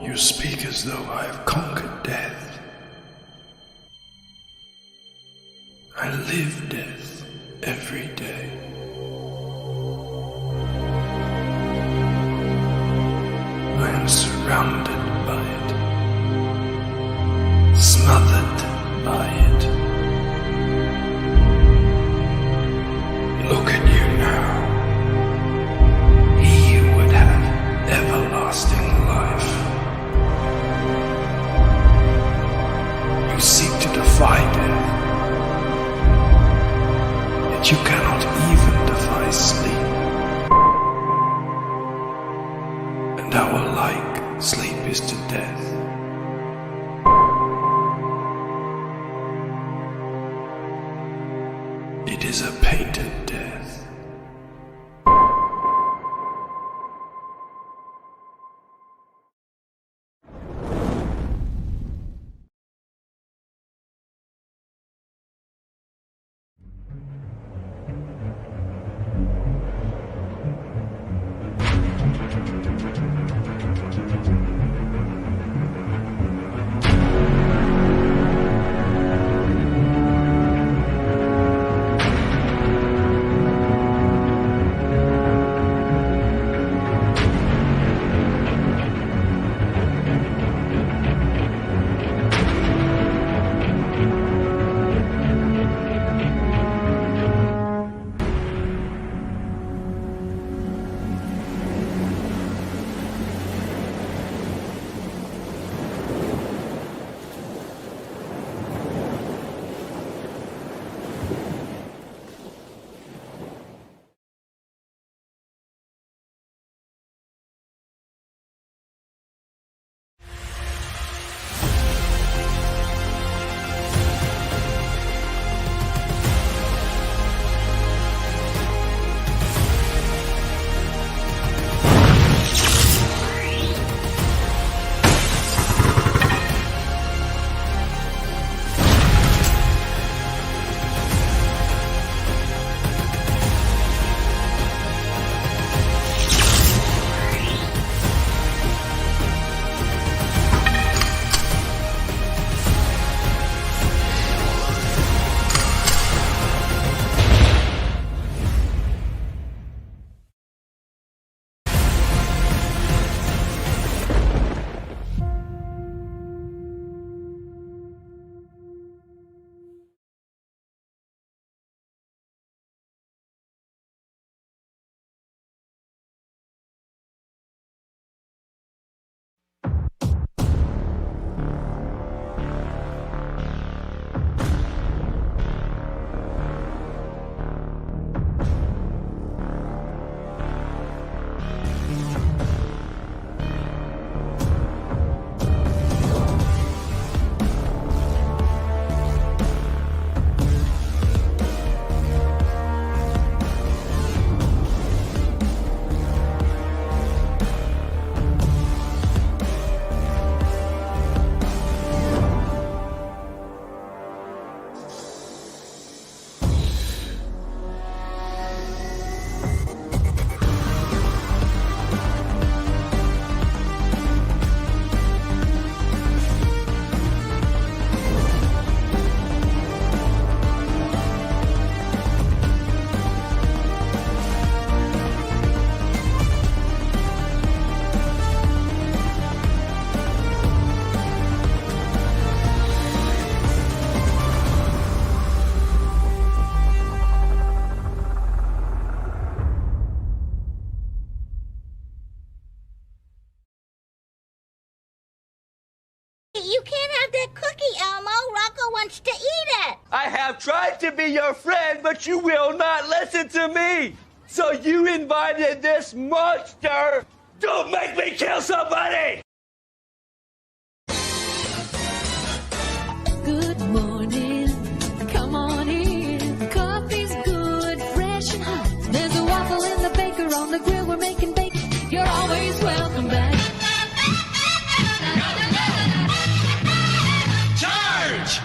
You speak as though I have conquered death. I live death every day. I am surrounded by it, smothered by it. Look at you now. He would have everlasting life. You seek to defy death, yet you cannot even defy sleep. And how alike sleep is to death. It is a painted death. You can't have that cookie, Elmo. Rocco wants to eat it. I have tried to be your friend, but you will not listen to me. So you invited this monster. Don't make me kill somebody. Good morning, come on in. Coffee's good, fresh and hot. There's a waffle in the baker on the grill. We're making bacon. You're always welcome back. Charge!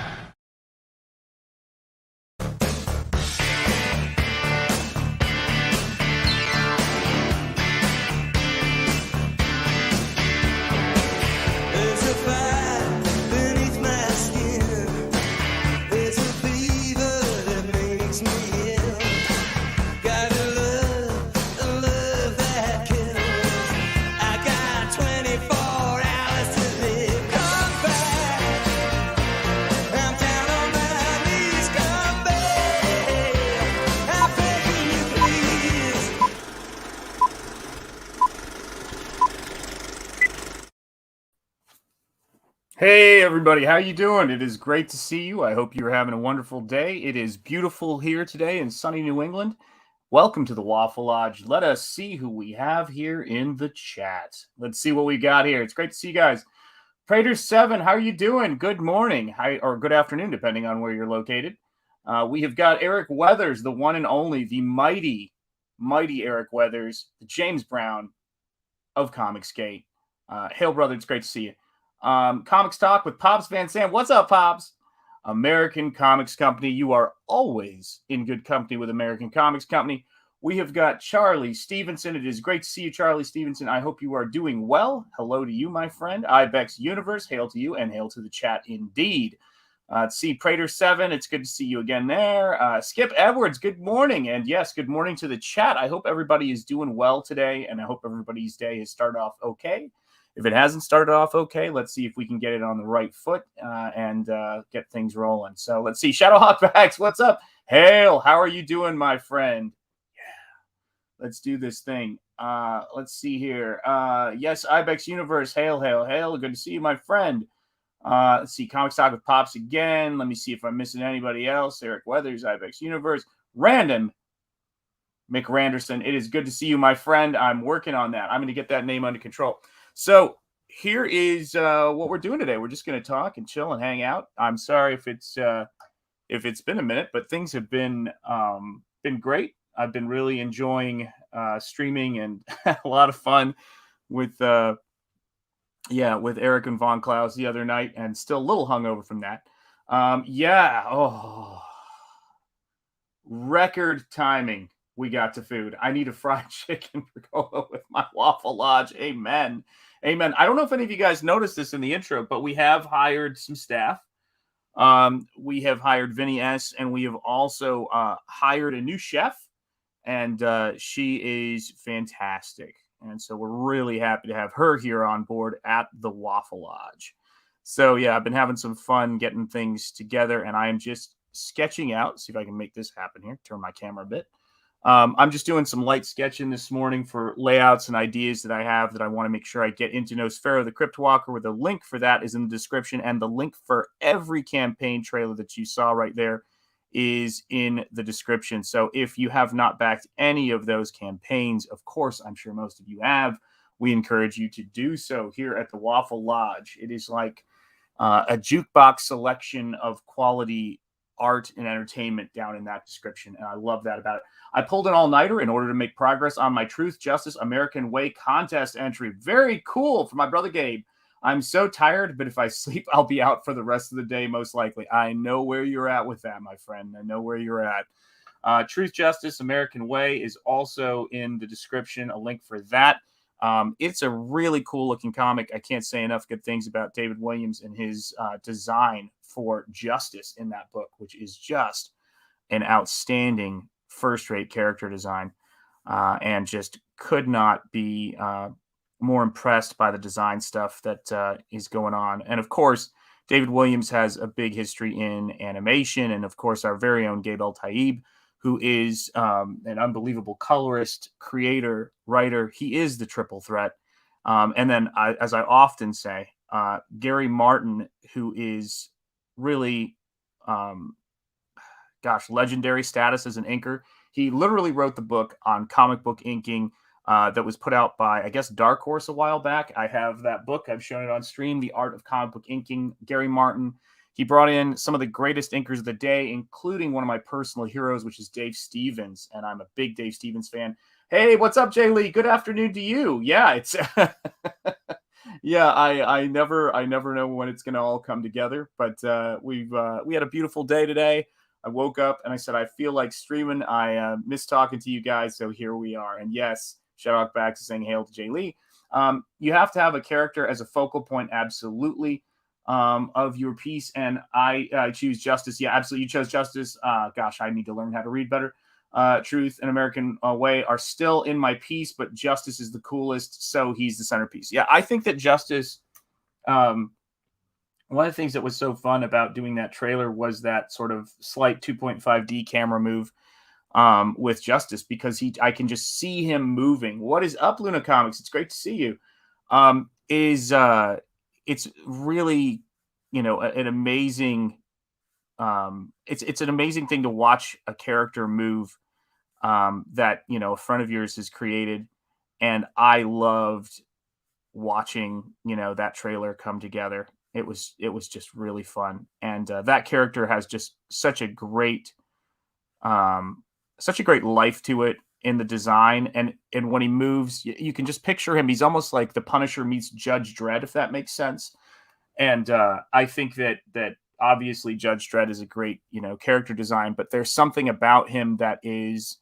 Hey everybody, how you doing? It is great to see you. I hope you're having a wonderful day. It is beautiful here today in sunny New England. Welcome to the Waffle Lodge. Let us see who we have here in the chat. Let's see what we got here. It's great to see you guys. Prater7, how are you doing? Good morning, or good afternoon, depending on where you're located. We have got Eric Weathers, the one and only, the mighty Eric Weathers, the James Brown of Comicsgate. Hail, brother, it's great to see you. Comics Talk with Pops Van Sam. What's up, Pops? American Comics Company. You are always in good company with American Comics Company. We have got Charlie Stevenson. It is great to see you, Charlie Stevenson. I hope you are doing well. Hello to you, my friend. Ibex Universe. Hail to you and hail to the chat indeed. See Prater7. It's good to see you again there. Skip Edwards, good morning. And yes, good morning to the chat. I hope everybody is doing well today, and I hope everybody's day has started off okay. If it hasn't started off okay, let's see if we can get it on the right foot and get things rolling. So let's see. Shadow Hawkbacks, what's up? Hail, how are you doing, my friend? Yeah, let's do this thing. Let's see here. Yes, Ibex Universe, hail, hail, hail. Good to see you, my friend. Let's see. Comics Talk with Pops again. Let me see if I'm missing anybody else. Eric Weathers, Ibex Universe. Random Mick Randerson. It is good to see you, my friend. I'm working on that. I'm going to get that name under control. So here is what we're doing today. We're just going to talk and chill and hang out. I'm sorry if it's been a minute, but things have been great. I've been really enjoying streaming and a lot of fun with with Eric and Von Klaus the other night, and still a little hungover from that. Record timing. We got to food. I need a fried chicken pergola with my Waffle Lodge. Amen. Amen. I don't know if any of you guys noticed this in the intro, but we have hired some staff. We have hired Vinny S., and we have also hired a new chef, and she is fantastic. And so we're really happy to have her here on board at the Waffle Lodge. So, yeah, I've been having some fun getting things together, and I am just sketching out. See if I can make this happen here. Turn my camera a bit. I'm just doing some light sketching this morning for layouts and ideas that I have that I want to make sure I get into Nosfero the Crypt Walker, where the link for that is in the description, and the link for every campaign trailer that you saw right there is in the description. So if you have not backed any of those campaigns, of course, I'm sure most of you have, we encourage you to do so here at the Waffle Lodge. It is like a jukebox selection of quality art and entertainment down in that description, and I love that about it. I pulled an all-nighter in order to make progress on my Truth, Justice, American Way contest entry. Very cool for my brother Gabe. I'm so tired, but if I sleep, I'll be out for the rest of the day, most likely. I know where you're at with that, my friend. I know where you're at. Truth, Justice, American Way is also in the description, a link for that. It's a really cool-looking comic. I can't say enough good things about David Williams and his design for Justice in that book, which is just an outstanding first-rate character design, and just could not be more impressed by the design stuff that is going on. And of course, David Williams has a big history in animation, and of course, our very own Gabe El-Taib, who is an unbelievable colorist, creator, writer. He is the triple threat. And then, as I often say, Gary Martin, who is really legendary status as an inker. He literally wrote the book on comic book inking that was put out by, I guess, Dark Horse a while back. I have that book. I've shown it on stream, The Art of Comic Book Inking. Gary Martin. He brought in some of the greatest inkers of the day, including one of my personal heroes, which is Dave Stevens, and I'm a big Dave Stevens fan. Hey, what's up, Jay Lee? Good afternoon to you. Yeah, it's yeah. I never know when it's going to all come together, but we had a beautiful day today. I woke up and I said, I feel like streaming. I miss talking to you guys, so here we are. And yes, shout out back to saying hail to Jay Lee. You have to have a character as a focal point, absolutely, of your piece. And I choose Justice. Yeah, absolutely. You chose Justice. Gosh, I need to learn how to read better. Truth and American Way are still in my piece, but Justice is the coolest, so he's the centerpiece. Yeah, I think that Justice, one of the things that was so fun about doing that trailer was that sort of slight 2.5D camera move with Justice, because I can just see him moving. What is up, Luna Comics? It's great to see you. It's really an amazing. It's an amazing thing to watch a character move that a friend of yours has created, and I loved watching that trailer come together. It was just really fun, and that character has just um, such a great life to it in the design, and when he moves, you can just picture him. He's almost like the Punisher meets Judge Dredd, if that makes sense. And I think that obviously Judge Dredd is a great character design, but there's something about him that is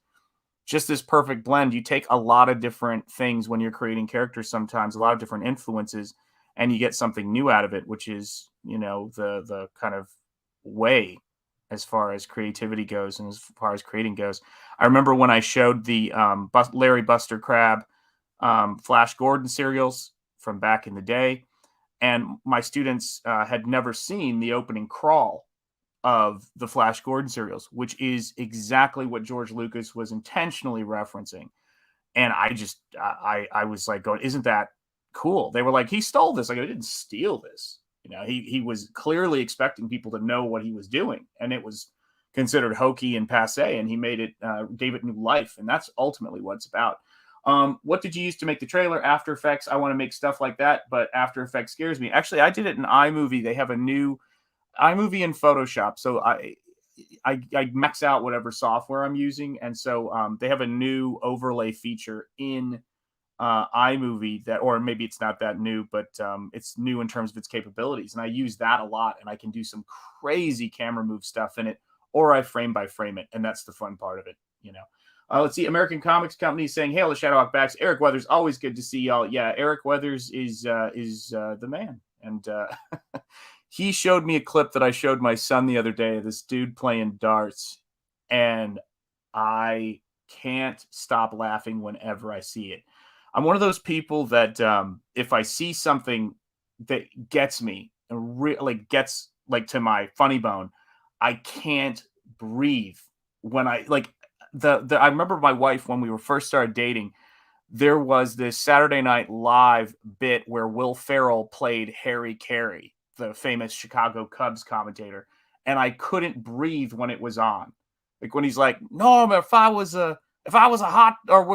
just this perfect blend. You take a lot of different things when you're creating characters, sometimes a lot of different influences, and you get something new out of it, which is the kind of way as far as creativity goes and as far as creating goes. I remember when I showed the Larry Buster Crab Flash Gordon serials from back in the day, and my students had never seen the opening crawl of the Flash Gordon serials, which is exactly what George Lucas was intentionally referencing. And I was like going, isn't that cool? They were like, he stole this. Like, I didn't steal this. He was clearly expecting people to know what he was doing, and it was considered hokey and passe, and he made it, gave it new life. And that's ultimately what it's about. What did you use to make the trailer? After Effects. I want to make stuff like that, but After Effects scares me. Actually, I did it in iMovie. They have a new iMovie in Photoshop. So I max out whatever software I'm using. And so they have a new overlay feature in iMovie or maybe it's not that new, but it's new in terms of its capabilities. And I use that a lot, and I can do some crazy camera move stuff in it, or I frame by frame it. And that's the fun part of it, Let's see. American Comics Company saying, "Hail the Shadowhawk backs. Eric Weathers, always good to see y'all." Yeah, Eric Weathers is the man, and he showed me a clip that I showed my son the other day of this dude playing darts, and I can't stop laughing whenever I see it. I'm one of those people that if I see something that gets me and gets like to my funny bone, I can't breathe when I like. I remember my wife when we were first started dating, there was this Saturday Night Live bit where Will Ferrell played Harry Carey, the famous Chicago Cubs commentator, and I couldn't breathe when it was on. Like when he's like, "Norm, if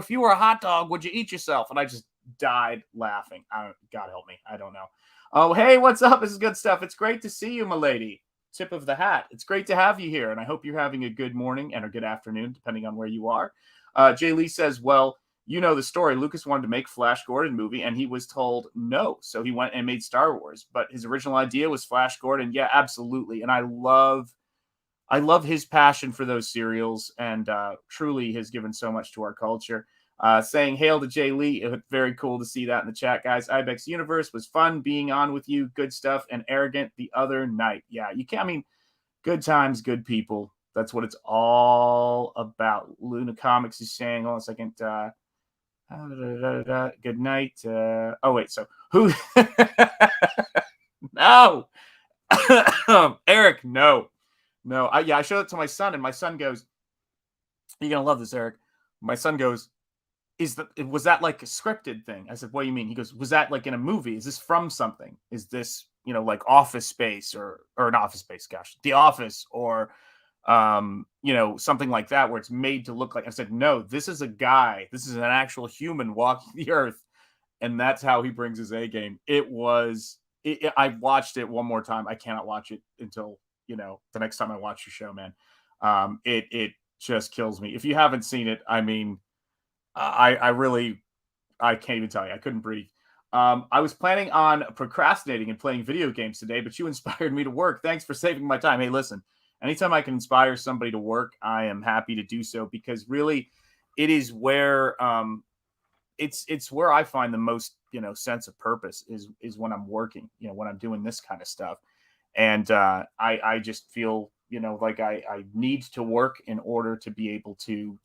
you were a hot dog, would you eat yourself?" And I just died laughing. God help me, I don't know. Oh, hey, what's up? This is good stuff. It's great to see you, my lady. Tip of the hat. It's great to have you here, and I hope you're having a good morning and a good afternoon, depending on where you are. Jay Lee says, well, you know the story. Lucas wanted to make Flash Gordon movie, and he was told no, so he went and made Star Wars. But his original idea was Flash Gordon. Yeah, absolutely. And I love his passion for those serials, and truly has given so much to our culture. Saying hail to Jay Lee. It was very cool to see that in the chat, guys. Ibex Universe was fun being on with you. Good stuff. And Arrogant the other night. Yeah, you can't. I mean, good times, good people. That's what it's all about. Luna Comics is saying, hold on a second. Good night. Oh, wait. So who? No. Eric, no. I showed it to my son, and my son goes, "You're going to love this, Eric." My son goes, was that like a scripted thing? I said, "What do you mean?" He goes, "Was that like in a movie? Is this from something? Is this, like Office Space or an Office Space, gosh, The Office or, something like that where it's made to look like." I said, "No, this is a guy. This is an actual human walking the earth." And that's how he brings his A game. I watched it one more time. I cannot watch it until, the next time I watch your show, man. It just kills me. If you haven't seen it, I mean, I can't even tell you. I couldn't breathe. I was planning on procrastinating and playing video games today, but you inspired me to work. Thanks for saving my time. Hey, listen, anytime I can inspire somebody to work, I am happy to do so, because really it is where it's where I find the most, sense of purpose is when I'm working, when I'm doing this kind of stuff. And I just feel, like I need to work in order to be able to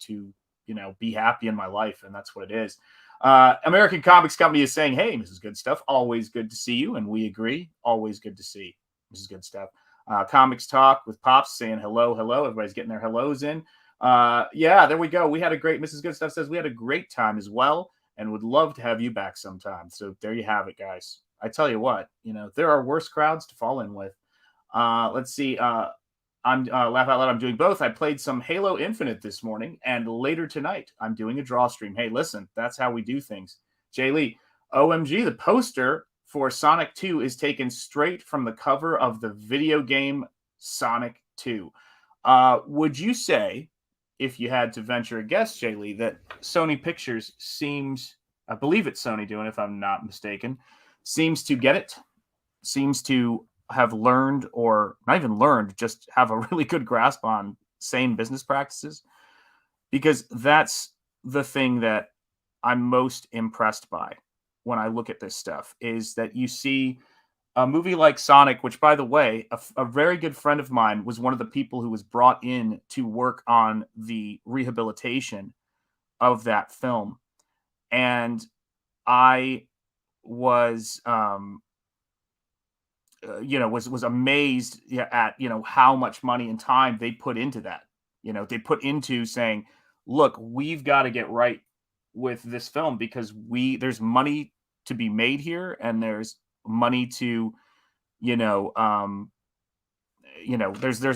be happy in my life. And that's what it is. American Comics Company is saying, "Hey, Mrs. Good Stuff, always good to see you." And we agree. Always good to see Mrs. Good Stuff. Comics Talk with Pops saying hello. Everybody's getting their hellos in. Yeah, there we go. We had a great, Mrs. Good Stuff says, "We had a great time as well and would love to have you back sometime." So there you have it, guys. I tell you what, there are worse crowds to fall in with. Let's see. I'm laugh out loud. I'm doing both. I played some Halo Infinite this morning, and later tonight I'm doing a draw stream. Hey, listen, that's how we do things. Jay Lee, OMG, the poster for Sonic 2 is taken straight from the cover of the video game Sonic 2. Would you say, if you had to venture a guess, Jay Lee, that Sony Pictures seems, I believe it's Sony doing, if I'm not mistaken, seems to get it, seems to have learned, or not even learned, just have a really good grasp on sane business practices? Because that's the thing that I'm most impressed by when I look at this stuff, is that you see a movie like Sonic, which, by the way, a very good friend of mine was one of the people who was brought in to work on the rehabilitation of that film. And I was, was amazed at, how much money and time they put into that. They put into saying, look, we've got to get right with this film, because there's money to be made here, and there's money to, there's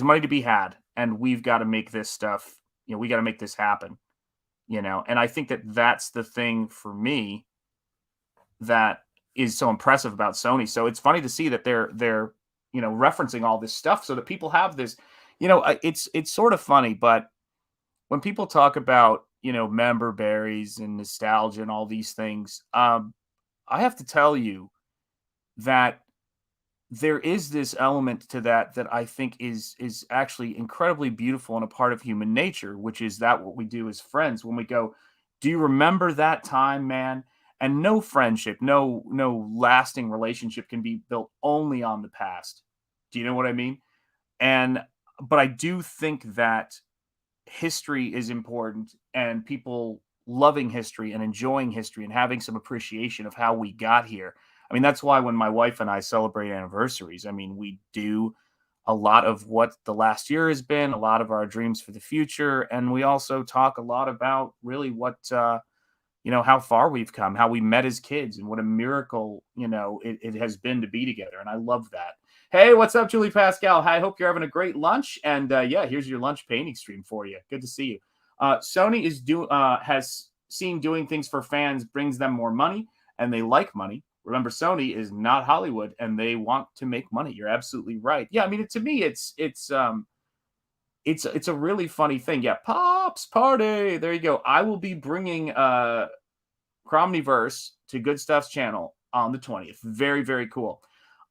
money to be had, and we've got to make this stuff, we got to make this happen, and I think that that's the thing for me that is so impressive about Sony. So it's funny to see that they're referencing all this stuff so that people have this, it's sort of funny, but when people talk about, member berries and nostalgia and all these things, I have to tell you that there is this element to that I think is actually incredibly beautiful and a part of human nature, which is that what we do as friends when we go, do you remember that time, man? And no friendship, no lasting relationship can be built only on the past. Do you know what I mean? But I do think that history is important, and people loving history and enjoying history and having some appreciation of how we got here. I mean, that's why when my wife and I celebrate anniversaries, I mean, we do a lot of what the last year has been, a lot of our dreams for the future. And we also talk a lot about really what, how far we've come, how we met as kids, and what a miracle, it has been to be together. And I love that. Hey, what's up, Julie Pascal? I hope you're having a great lunch. And here's your lunch painting stream for you. Good to see you. Sony has seen doing things for fans brings them more money, and they like money. Remember, Sony is not Hollywood, and they want to make money. You're absolutely right. Yeah, I mean, to me, it's a really funny thing. Yeah, Pops Party. There you go. I will be bringing Cromnyverse to Good Stuff's channel on the 20th. Very, very cool.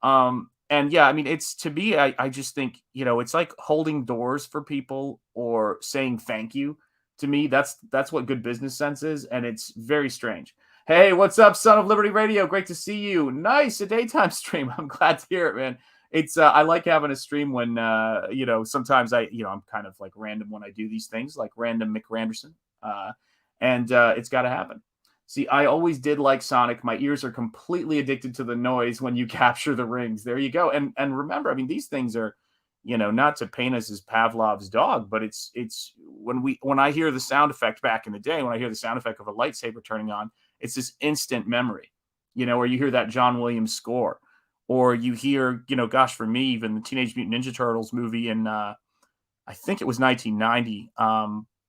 And yeah, I mean, it's, to me, I just think, it's like holding doors for people or saying thank you. To me, that's what good business sense is, and it's very strange. Hey, what's up, Son of Liberty Radio? Great to see you. Nice, a daytime stream. I'm glad to hear it, man. It's I like having a stream when sometimes I'm kind of like random when I do these things, like random Mick Randerson, and it's got to happen. See, I always did like Sonic. My ears are completely addicted to the noise when you capture the rings. There you go. And remember, I mean, these things are, not to paint us as Pavlov's dog, but it's when I hear the sound effect back in the day, when I hear the sound effect of a lightsaber turning on, it's this instant memory, or you hear that John Williams score, or you hear, gosh, for me, even the Teenage Mutant Ninja Turtles movie in, I think it was 1990,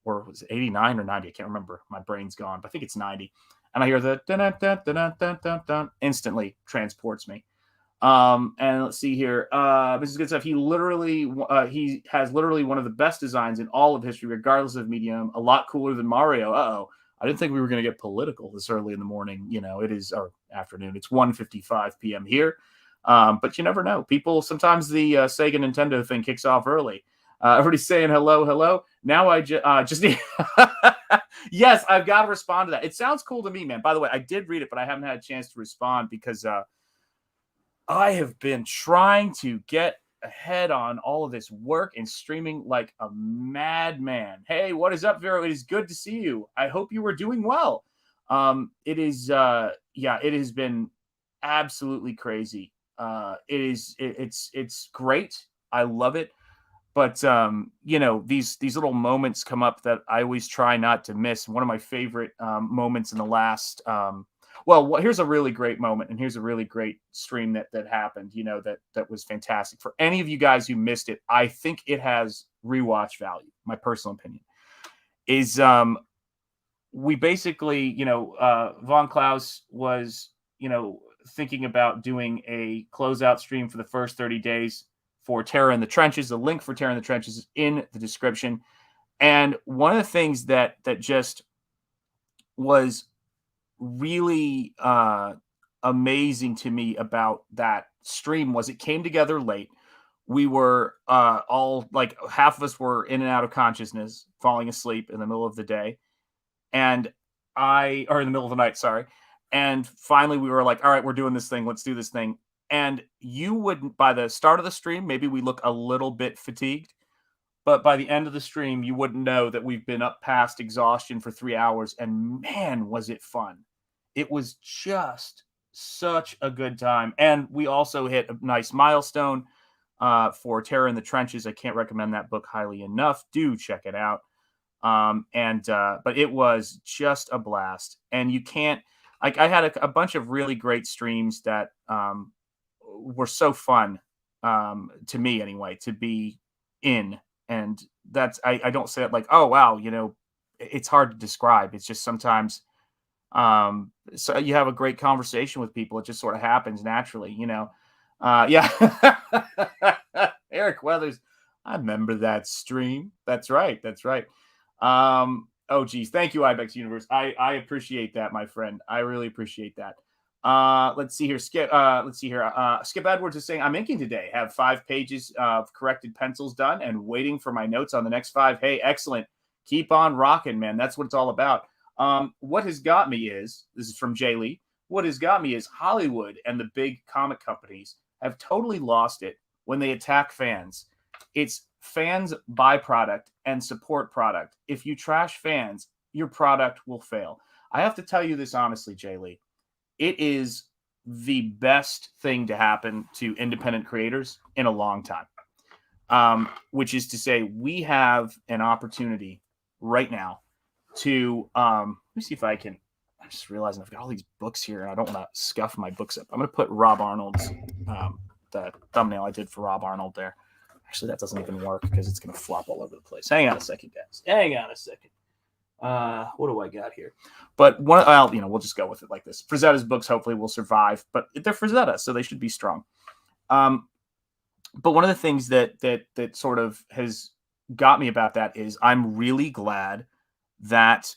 or was it 89 or 90? I can't remember. My brain's gone, but I think it's 90. And I hear the dun dun dun dun dun dun dun, instantly transports me. And let's see here. This is good stuff. He has literally one of the best designs in all of history, regardless of medium. A lot cooler than Mario. Uh-oh. I didn't think we were going to get political this early in the morning. It is, or afternoon. It's 1:55 p.m. here. But you never know. People, sometimes the Sega Nintendo thing kicks off early. Everybody's saying hello. Now I just need. Yes, I've got to respond to that. It sounds cool to me, man. By the way, I did read it, but I haven't had a chance to respond because I have been trying to get ahead on all of this work and streaming like a madman. Hey, what is up, Vero? It is good to see you. I hope you were doing well. It has been absolutely crazy. It's great. I love it. But these little moments come up that I always try not to miss. One of my favorite moments in the last Well, here's a really great moment, and here's a really great stream that happened. That was fantastic. For any of you guys who missed it, I think it has rewatch value. My personal opinion is we basically, Von Klaus was, thinking about doing a closeout stream for the first 30 days for Terror in the Trenches. The link for Terror in the Trenches is in the description. And one of the things that just was really amazing to me about that stream was it came together late. We were all like half of us were in and out of consciousness, falling asleep in the middle of the day. And or in the middle of the night, sorry. And finally we were like, all right, we're doing this thing. Let's do this thing. And you wouldn't, by the start of the stream, maybe we look a little bit fatigued, but by the end of the stream, you wouldn't know that we've been up past exhaustion for 3 hours. And man, was it fun. It was just such a good time. And we also hit a nice milestone for Terror in the Trenches. I can't recommend that book highly enough. Do check it out. But it was just a blast. And you can't, like, I had a bunch of really great streams that were so fun to me anyway, to be in. And that's, I don't say it like, oh, wow, it's hard to describe. It's just sometimes, so you have a great conversation with people. It just sort of happens naturally, yeah. Eric Weathers. I remember that stream. That's right. Oh geez. Thank you, Ibex Universe. I appreciate that, my friend. I really appreciate that. Let's see here. Skip Edwards is saying, I'm inking today. Have 5 pages of corrected pencils done and waiting for my notes on the next 5. Hey, excellent. Keep on rocking, man. That's what it's all about. What has got me is, this is from Jay Lee, what has got me is Hollywood and the big comic companies have totally lost it when they attack fans. It's fans' byproduct and support product. If you trash fans, your product will fail. I have to tell you this honestly, Jay Lee. It is the best thing to happen to independent creators in a long time, which is to say we have an opportunity right now to let me see if I can. I'm just realizing I've got all these books here and I don't want to scuff my books up. I'm going to put Rob Arnold's the thumbnail I did for Rob Arnold there. Actually, that doesn't even work because it's going to flop all over the place. Hang on a second, guys. Hang on a second. What do I got here? But we'll just go with it like this. Frazetta's books hopefully will survive, but they're Frazetta, so they should be strong. But one of the things that sort of has got me about that is I'm really glad that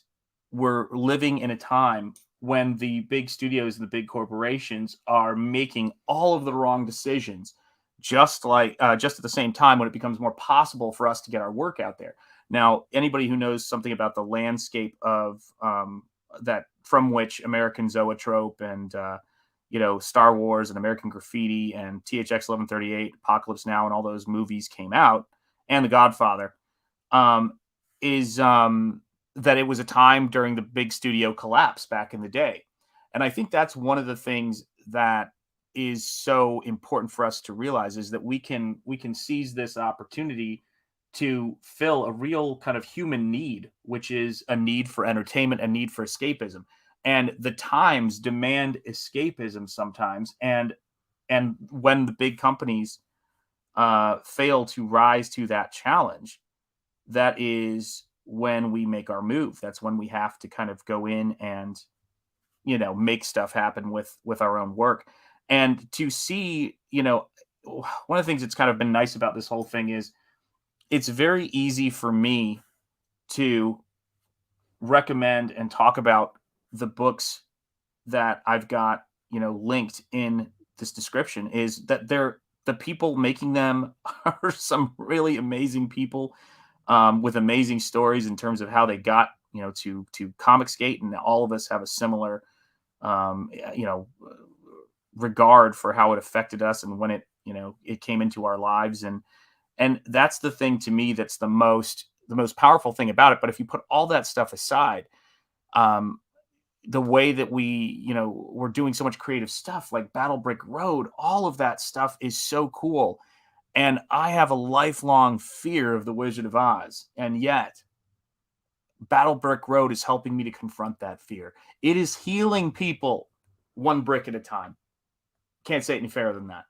we're living in a time when the big studios and the big corporations are making all of the wrong decisions, just at the same time when it becomes more possible for us to get our work out there. Now, anybody who knows something about the landscape of that from which American Zoetrope and Star Wars and American Graffiti and THX 1138, Apocalypse Now, and all those movies came out, and The Godfather, is that it was a time during the big studio collapse back in the day. And I think that's one of the things that is so important for us to realize is that we can seize this opportunity to fill a real kind of human need, which is a need for entertainment, a need for escapism. And the times demand escapism sometimes. And when the big companies fail to rise to that challenge, that is when we make our move. That's when we have to kind of go in and, make stuff happen with our own work. And to see, one of the things that's kind of been nice about this whole thing is it's very easy for me to recommend and talk about the books that I've got, linked in this description, is that the people making them are some really amazing people with amazing stories in terms of how they got, to Comicsgate, and all of us have a similar, regard for how it affected us and when it came into our lives. And that's the thing to me that's the most powerful thing about it. But if you put all that stuff aside, the way that we're doing so much creative stuff like Battle Brick Road, all of that stuff is so cool. And I have a lifelong fear of the Wizard of Oz. And yet Battle Brick Road is helping me to confront that fear. It is healing people one brick at a time. Can't say it any fairer than that.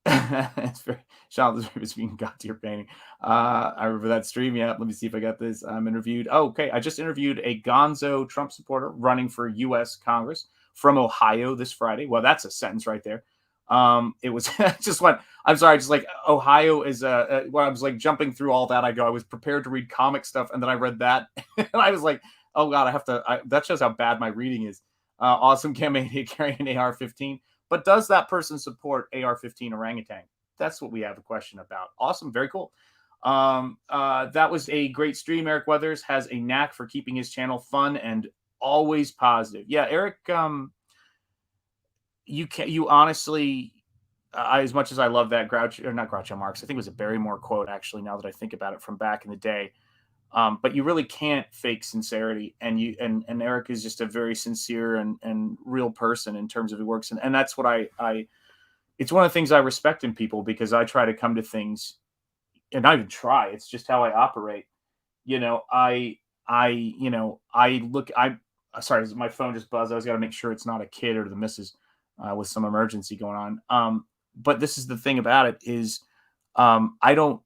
It's very Sean being got to your painting. I remember that stream. Yeah, let me see if I got this. I'm interviewed. Oh, okay. I just interviewed a gonzo Trump supporter running for U.S. Congress from Ohio this Friday. Well, that's a sentence right there. It was just what I'm sorry, just like Ohio is when I was like jumping through all that, I was prepared to read comic stuff, and then I read that, and I was like, oh god, that shows how bad my reading is. Awesome campaign carrying an AR-15, but does that person support AR-15 orangutan? That's what we have a question about. Awesome, very cool. That was a great stream. Eric Weathers has a knack for keeping his channel fun and always positive. Yeah, Eric, you honestly, as much as I love that not Groucho Marx, I think it was a Barrymore quote, actually, now that I think about it, from back in the day. But you really can't fake sincerity, and Eric is just a very sincere and real person in terms of his works, and that's what I it's one of the things I respect in people, because I try to come to things, and not even try, it's just how I operate. I sorry, my phone just buzzed. I was got to make sure it's not a kid or the missus with some emergency going on. But this is the thing about it is, I don't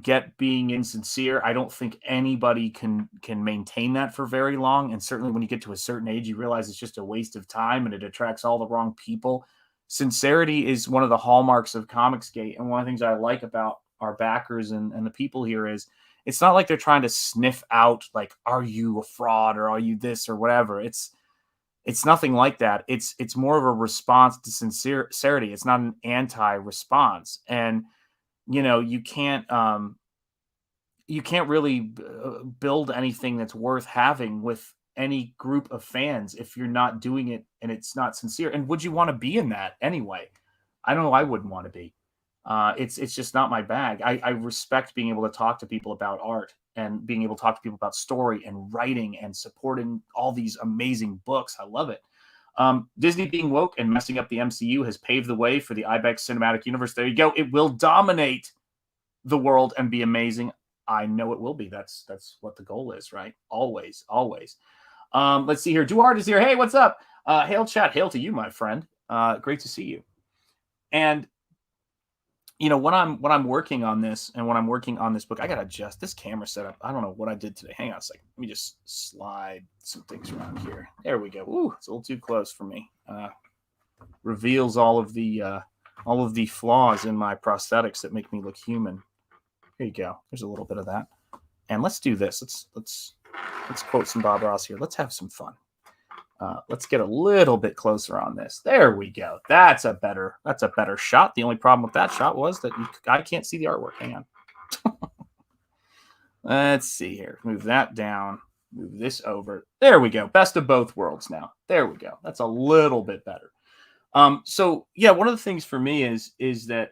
get being insincere. I don't think anybody can maintain that for very long. And certainly when you get to a certain age, you realize it's just a waste of time and it attracts all the wrong people. Sincerity is one of the hallmarks of Comicsgate. And one of the things I like about our backers and the people here is, it's not like they're trying to sniff out, like, are you a fraud or are you this or whatever. It's nothing like that. It's more of a response to sincerity. It's not an anti-response. And you can't really build anything that's worth having with any group of fans if you're not doing it and it's not sincere. And would you want to be in that anyway? I know I wouldn't want to be. It's just not my bag. I respect being able to talk to people about art and being able to talk to people about story and writing and supporting all these amazing books. I love it. Disney being woke and messing up the MCU has paved the way for the IBEX cinematic universe. There you go. It will dominate the world and be amazing. I know it will be. That's what the goal is, right? Always. Let's see here. Duarte is here. Hey, what's up? Hail chat. Hail to you, my friend. Great to see you. And when I'm working on this and when I'm working on this book, I gotta adjust this camera setup. I don't know what I did today. Hang on a second. Let me just slide some things around here. There we go. Ooh, it's a little too close for me. Reveals all of the flaws in my prosthetics that make me look human. Here you go. There's a little bit of that. And let's do this. Let's quote some Bob Ross here. Let's have some fun. Let's get a little bit closer on this. There we go. That's a better shot. The only problem with that shot was that I can't see the artwork. Hang on. Let's see here. Move that down. Move this over. There we go. Best of both worlds now. There we go. That's a little bit better. So yeah, one of the things for me is that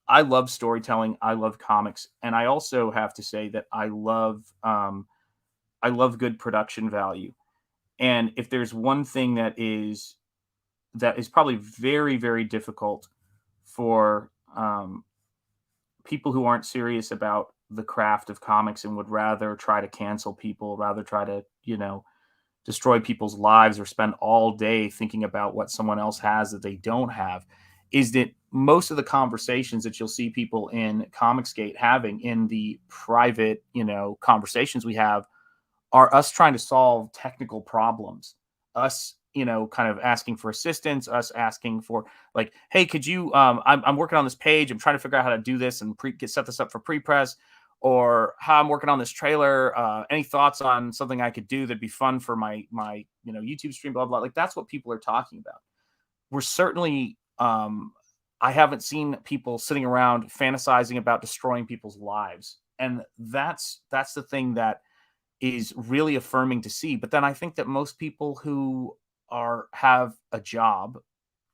I love storytelling. I love comics, and I also have to say that I love good production value. And if there's one thing that is probably very, very difficult for people who aren't serious about the craft of comics and would rather try to cancel people, rather try to, destroy people's lives or spend all day thinking about what someone else has that they don't have, is that most of the conversations that you'll see people in Comicsgate having in the private, conversations we have, are us trying to solve technical problems, us, kind of asking for assistance, us asking for like, hey, could you, I'm working on this page. I'm trying to figure out how to do this and set this up for pre-press, or how I'm working on this trailer. Any thoughts on something I could do that'd be fun for my YouTube stream, blah, blah. Like, that's what people are talking about. We're certainly, I haven't seen people sitting around fantasizing about destroying people's lives. And that's the thing that is really affirming to see. But then I think that most people who have a job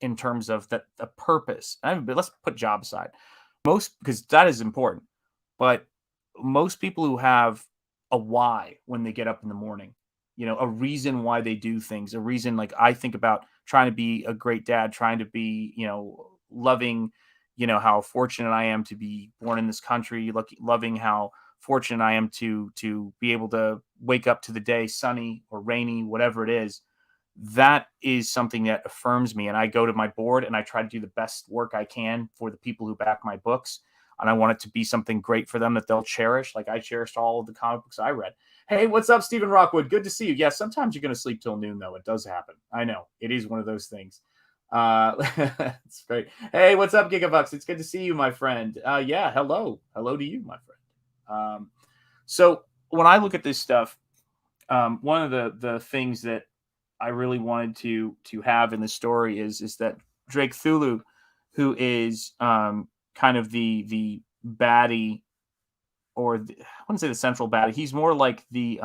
in terms of that a purpose, let's put job aside, because that is important, but most people who have a why when they get up in the morning, a reason why they do things, a reason, like I think about trying to be a great dad, trying to be, loving, how fortunate I am to be born in this country, loving how fortunate I am to be able to wake up to the day sunny or rainy, whatever it is. That is something that affirms me. And I go to my board and I try to do the best work I can for the people who back my books. And I want it to be something great for them that they'll cherish. Like I cherished all of the comic books I read. Hey, what's up, Stephen Rockwood? Good to see you. Yeah, sometimes you're going to sleep till noon, though. It does happen. I know. It is one of those things. It's great. Hey, what's up, Gigabucks? It's good to see you, my friend. Yeah, hello. Hello to you, my friend. So when I look at this stuff, one of the things that I really wanted to have in the story is that Drake Thulu, who is kind of the baddie, or I wouldn't say the central baddie. He's more like the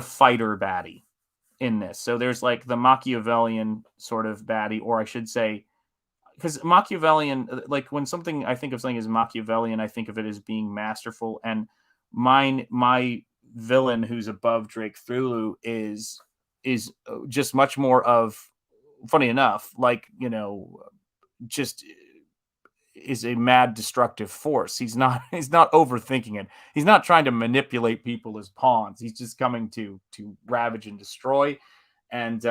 fighter baddie in this. So there's like the Machiavellian sort of baddie, or I should say, because Machiavellian, like when I think of something as Machiavellian, I think of it as being masterful. And my villain, who's above Drake Thulu, is just much more of, funny enough, like, just is a mad destructive force. He's not overthinking it. He's not trying to manipulate people as pawns. He's just coming to ravage and destroy. And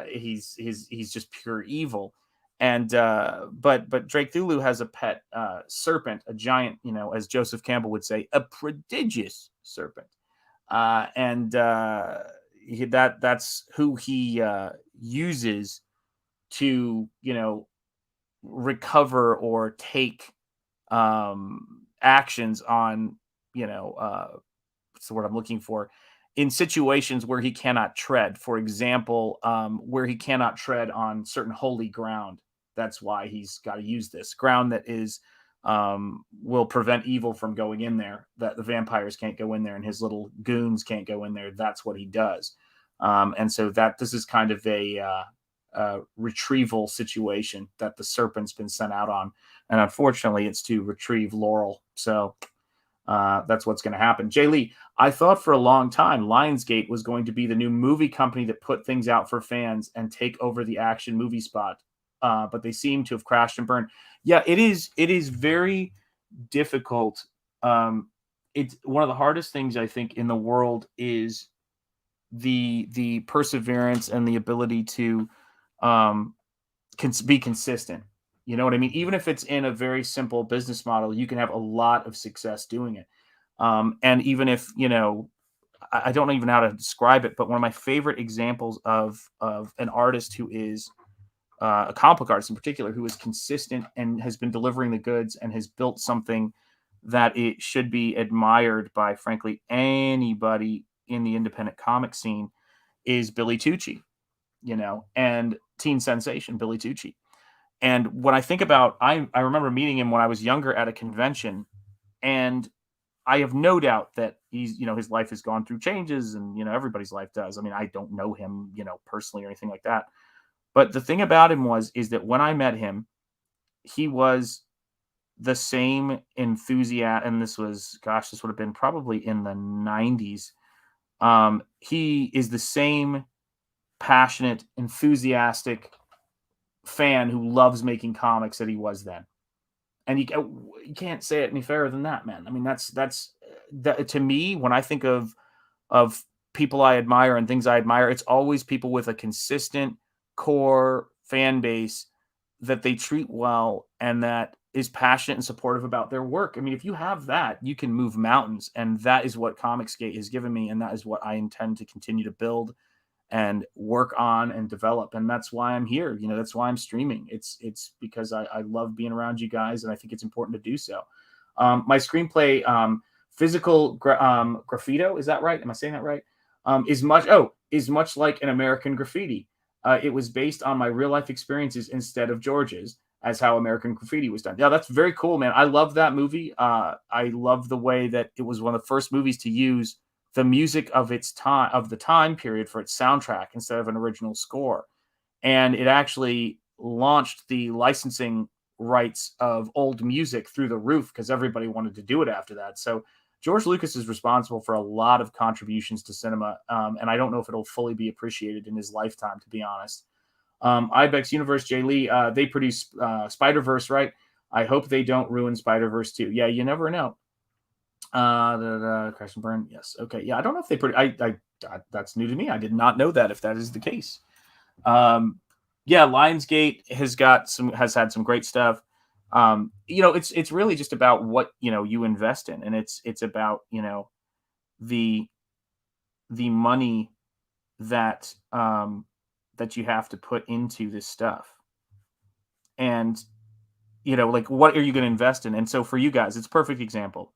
he's just pure evil. And but Drake Thulu has a pet serpent, a giant, as Joseph Campbell would say, a prodigious serpent. That's who he uses to, recover or take actions on, what's the word I'm looking for, in situations where he cannot tread. For example, where he cannot tread on certain holy ground. That's why he's got to use this ground that is will prevent evil from going in there, that the vampires can't go in there and his little goons can't go in there. That's what he does. And so this is kind of a retrieval situation that the serpent's been sent out on. And unfortunately, it's to retrieve Laurel. So that's what's going to happen. Jay Lee, I thought for a long time Lionsgate was going to be the new movie company that put things out for fans and take over the action movie spot. But they seem to have crashed and burned. Yeah, it is very difficult. It's one of the hardest things I think in the world is the perseverance and the ability to be consistent. You know what I mean? Even if it's in a very simple business model, you can have a lot of success doing it. And even if, I don't even know how to describe it, but one of my favorite examples of an artist who is a comic book artist in particular, who is consistent and has been delivering the goods and has built something that it should be admired by, frankly, anybody in the independent comic scene, is Billy Tucci, and teen sensation Billy Tucci. And when I think about, I remember meeting him when I was younger at a convention, and I have no doubt that he's, his life has gone through changes, and, everybody's life does. I mean, I don't know him, personally or anything like that. But the thing about him is that when I met him, he was the same enthusiast, and this would have been probably in the 90s. He is the same passionate, enthusiastic fan who loves making comics that he was then. And you can't say it any fairer than that, man. I mean, that's to me, when I think of people I admire and things I admire, it's always people with a consistent core fan base that they treat well and that is passionate and supportive about their work. I mean, if you have that, you can move mountains, and that is what Comicsgate has given me, and that is what I intend to continue to build and work on and develop. And that's why I'm here. That's why I'm streaming. It's because I love being around you guys, and I think it's important to do so. My screenplay, Physical Graffito, is that right? Am I saying that right? Is much like An American Graffiti. It was based on my real life experiences instead of George's, as how American Graffiti was done. Yeah, that's very cool, man. I love that movie. I love the way that it was one of the first movies to use the music of its time, of the time period, for its soundtrack instead of an original score. And it actually launched the licensing rights of old music through the roof because everybody wanted to do it after that. So George Lucas is responsible for a lot of contributions to cinema, and I don't know if it'll fully be appreciated in his lifetime, to be honest. Ibex Universe, Jay Lee, they produce Spider-Verse, right? I hope they don't ruin Spider-Verse too. Yeah, you never know. Crash and burn. Yes. Okay. Yeah. I don't know if they put. That's new to me. I did not know that. If that is the case. Yeah. Lionsgate has had some great stuff. It's really just about what you invest in, and it's about the money that that you have to put into this stuff, and like what are you going to invest in? And so for you guys, it's a perfect example.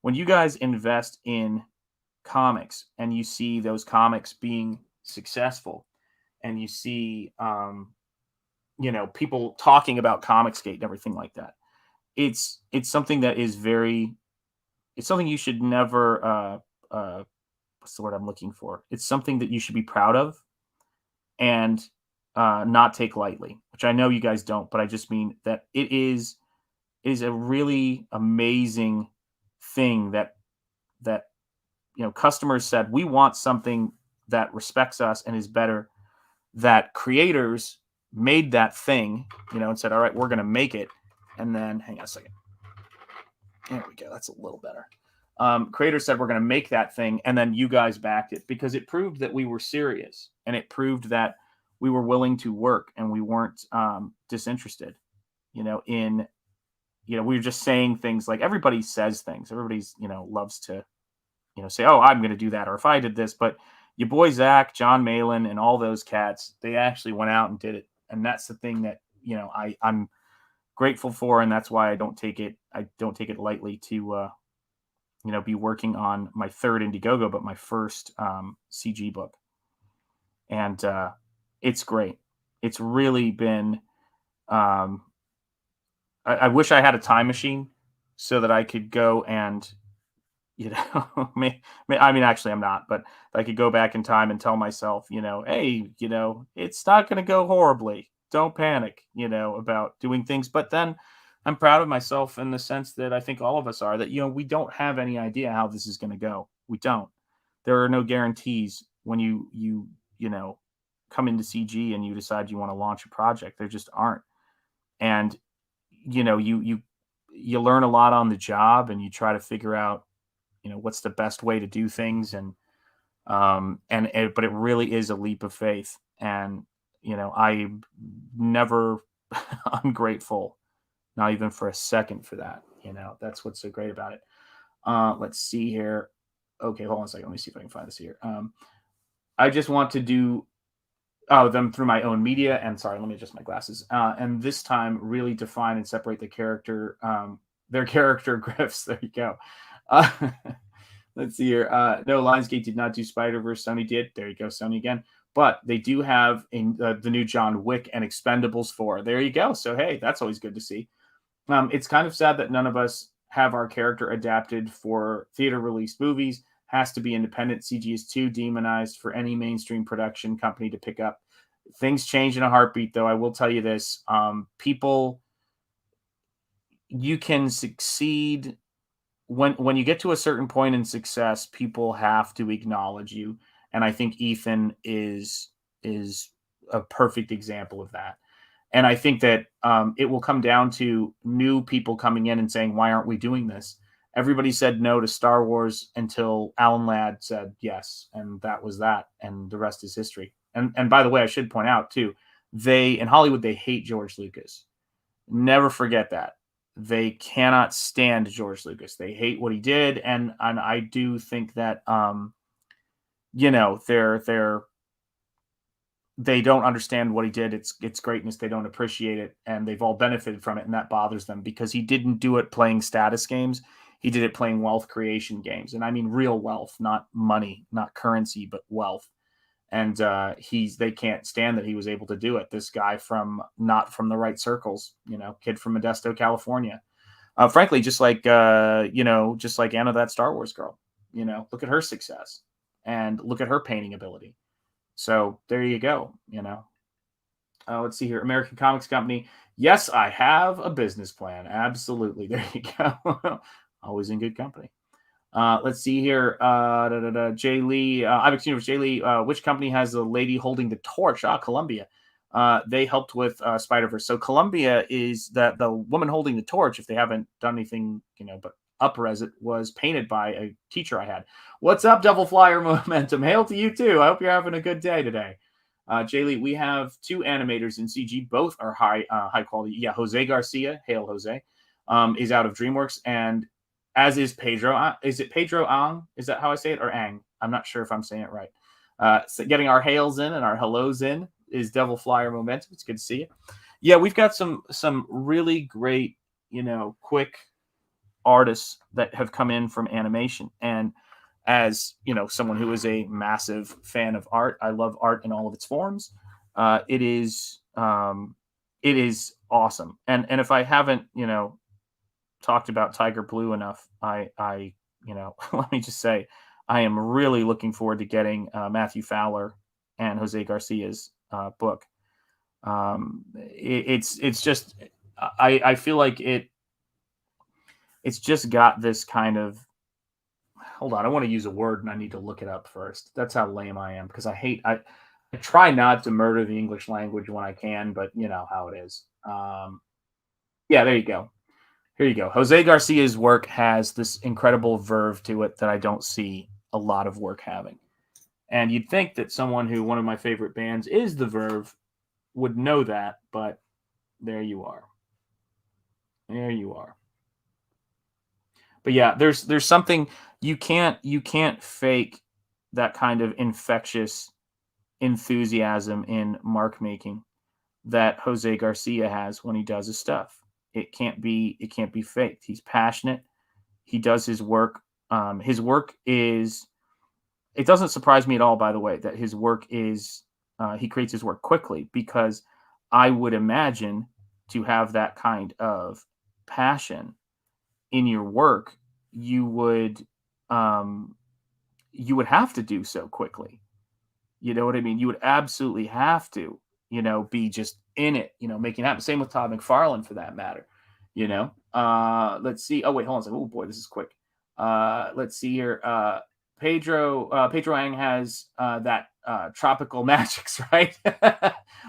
When you guys invest in comics and you see those comics being successful, and you see people talking about Comicsgate and everything like that, it's something that is it's something you should never what's the word I'm looking for? It's something that you should be proud of and not take lightly, which I know you guys don't, but I just mean that it is a really amazing thing that customers said, we want something that respects us and is better, that creators made that thing, and said, all right, we're going to make it. And then hang on a second. There we go. That's a little better. Creators said, we're going to make that thing. And then you guys backed it because it proved that we were serious, and it proved that we were willing to work, and we weren't disinterested, we were just saying things like everybody says things. Everybody's, loves to, say, oh, I'm going to do that. Or if I did this, but your boy, Zach, John Malin, and all those cats, they actually went out and did it. And that's the thing that, I'm grateful for. And that's why I don't take it lightly to, be working on my third Indiegogo, but my first CG book. And it's great. It's really been, I wish I had a time machine so that I could go and, I mean, actually I'm not, but I could go back in time and tell myself, hey, it's not going to go horribly. Don't panic, about doing things. But then I'm proud of myself in the sense that I think all of us are, that, we don't have any idea how this is going to go. We don't. There are no guarantees when you come into CG and you decide you want to launch a project. There just aren't. And, you learn a lot on the job, and you try to figure out, what's the best way to do things. But it really is a leap of faith. And, I'm never ungrateful, not even for a second, for that. That's what's so great about it. Let's see here. Okay, hold on a second. Let me see if I can find this here. I just want to do them through my own media. And sorry, let me adjust my glasses. And this time really define and separate the character, their character griffs. There you go. Let's see here. No, Lionsgate did not do Spider-Verse. Sony did. There you go, Sony again. But they do have the new John Wick and Expendables 4. There you go. So, hey, that's always good to see. It's kind of sad that none of us have our character adapted for theater-released movies. Has to be independent. CG is too demonized for any mainstream production company to pick up. Things change in a heartbeat, though. I will tell you this. You can succeed when you get to a certain point in success. People have to acknowledge you. And I think Ethan is a perfect example of that. And I think that it will come down to new people coming in and saying, why aren't we doing this? Everybody said no to Star Wars until Alan Ladd said yes. And that was that. And the rest is history. And by the way, I should point out too, in Hollywood, they hate George Lucas. Never forget that. They cannot stand George Lucas. They hate what he did. And I do think that, they don't understand what he did. It's greatness. They don't appreciate it. And they've all benefited from it. And that bothers them because he didn't do it playing status games. He did it playing wealth creation games. And I mean real wealth, not money, not currency, but wealth. And they can't stand that he was able to do it. This guy not from the right circles, kid from Modesto, California. Frankly, just like Anna, that Star Wars girl, look at her success and look at her painting ability. So there you go. Let's see here. American Comics Company. Yes, I have a business plan. Absolutely. There you go. Always in good company. Let's see here. Jay Lee. IBEX Universe. Jay Lee. Which company has the lady holding the torch? Columbia. They helped with Spider-Verse. So Columbia is the woman holding the torch. If they haven't done anything, but upres it was painted by a teacher I had. What's up, Devil Flyer Momentum? Hail to you too. I hope you're having a good day today. Jaylee, we have 2 animators in CG. Both are high quality. Yeah, Jose Garcia, hail Jose, is out of DreamWorks, and as is Pedro. Is it Pedro Ang? Is that how I say it, or Ang? I'm not sure if I'm saying it right. So getting our hails in and our hellos in is Devil Flyer Momentum. It's good to see you. Yeah, we've got some really great, quick artists that have come in from animation. And as someone who is a massive fan of art, I love art in all of its forms. It is awesome. And if I haven't talked about Tiger Blue enough, I let me just say I am really looking forward to getting Matthew Fowler and Jose Garcia's book. It's just I feel like it's just got this kind of, hold on, I want to use a word and I need to look it up first. That's how lame I am, because I try not to murder the English language when I can, but you know how it is. Yeah, there you go. Here you go. Jose Garcia's work has this incredible verve to it that I don't see a lot of work having. And you'd think that someone who one of my favorite bands is The Verve would know that, but there you are. There you are. But yeah, there's something you can't fake that kind of infectious enthusiasm in mark making that Jose Garcia has when he does his stuff. It can't be faked. He's passionate. He does his work. His work is. It doesn't surprise me at all, by the way, that his work is. He creates his work quickly, because I would imagine to have that kind of passion in your work, you would have to do so quickly. You know what I mean? You would absolutely have to, be just in it, making it happen. Same with Todd McFarlane, for that matter. Let's see. Oh, wait, hold on a second. Oh boy, this is quick. Let's see here. Pedro Ang has that tropical magics, right?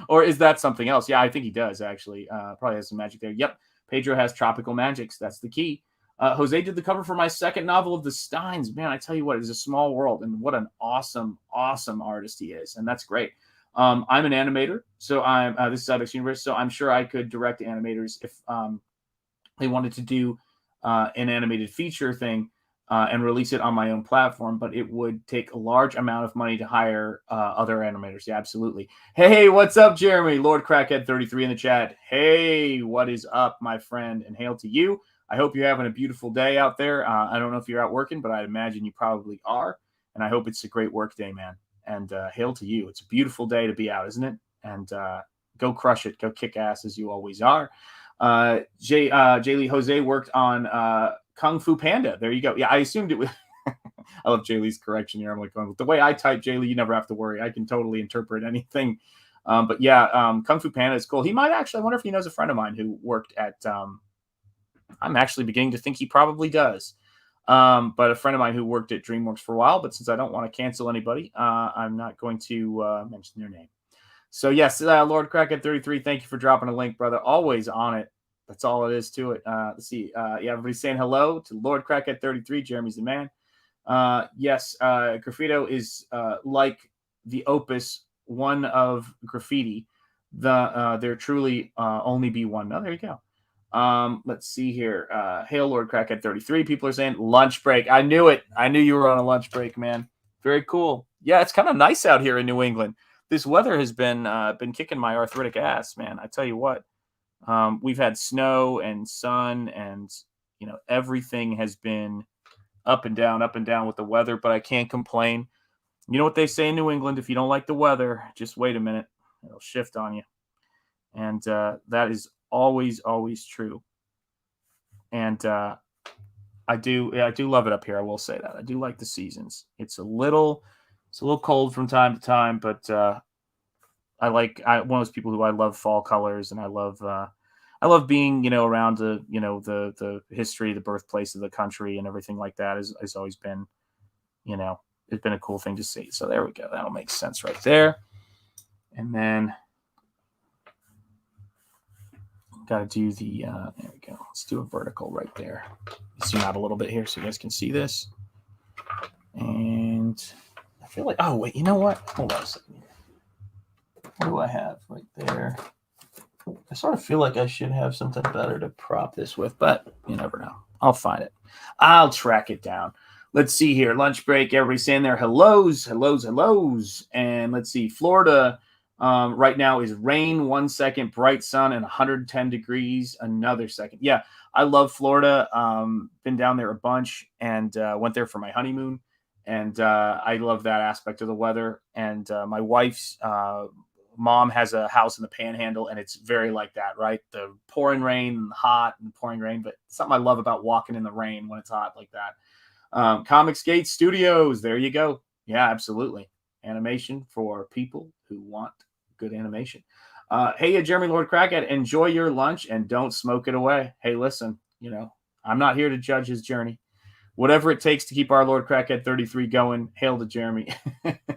Or is that something else? Yeah, I think he does, actually. Probably has some magic there. Yep. Pedro has tropical magics. That's the key. Jose did the cover for my second novel of the Steins. Man, I tell you what, it's a small world, and what an awesome, awesome artist he is. And that's great. I'm an animator, so this is Ibex Universe, so I'm sure I could direct animators if they wanted to do an animated feature thing and release it on my own platform, but it would take a large amount of money to hire other animators. Yeah, absolutely. Hey, what's up, Jeremy? Lord Crackhead 33 in the chat. Hey, what is up, my friend? And hail to you. I hope you're having a beautiful day out there. I don't know if you're out working, but I imagine you probably are. And I hope it's a great work day, man. And hail to you. It's a beautiful day to be out, isn't it? And go crush it. Go kick ass as you always are. Jay Lee Jose worked on Kung Fu Panda. There you go. Yeah, I assumed it was. I love Jay Lee's correction here. I'm like, the way I type Jay Lee, you never have to worry. I can totally interpret anything. But yeah, Kung Fu Panda is cool. He might actually, I wonder if he knows a friend of mine who worked at, I'm actually beginning to think he probably does. But a friend of mine who worked at DreamWorks for a while, but since I don't want to cancel anybody, I'm not going to mention their name. So yes, Lord Crackhead 33, thank you for dropping a link, brother. Always on it. That's all it is to it. Let's see. Yeah, everybody's saying hello to Lord Crackhead 33. Jeremy's the man. Yes, Graffito is like the opus one of graffiti. There truly only be one. Oh, there you go. Let's see here. Hail Lord Crackhead 33. People are saying lunch break. I knew it. I knew you were on a lunch break, man. Very cool. Yeah, it's kind of nice out here in New England. This weather has been kicking my arthritic ass, man. I tell you what. We've had snow and sun, and everything has been up and down with the weather, but I can't complain. You know what they say in New England: if you don't like the weather, just wait a minute, it'll shift on you. And that is always true. And I do love it up here. I will say that I do like the seasons. It's a little cold from time to time, but I'm one of those people who I love fall colors, and I love being around the history, the birthplace of the country, and everything like that has always been it's been a cool thing to see. So there we go. That'll make sense right there. And then Got to do the, there we go. Let's do a vertical right there. Zoom out a little bit here so you guys can see this. And I feel like, oh, wait, you know what? Hold on a second here. What do I have right there? I sort of feel like I should have something better to prop this with, but you never know. I'll find it. I'll track it down. Let's see here. Lunch break. Everybody saying their hellos, hellos, hellos. And let's see. Florida right now is rain 1 second, bright sun, and 110 degrees another second. Yeah, I love Florida. Been down there a bunch and went there for my honeymoon. And I love that aspect of the weather. And my wife's mom has a house in the Panhandle, and it's very like that, right? The pouring rain and hot and pouring rain, but something I love about walking in the rain when it's hot like that. Comic Skate Studios, there you go. Yeah, absolutely. Animation for people who want good animation. Hey, Jeremy Lord Crackhead, enjoy your lunch and don't smoke it away. Hey, listen, I'm not here to judge his journey. Whatever it takes to keep our Lord Crackhead 33 going, hail to Jeremy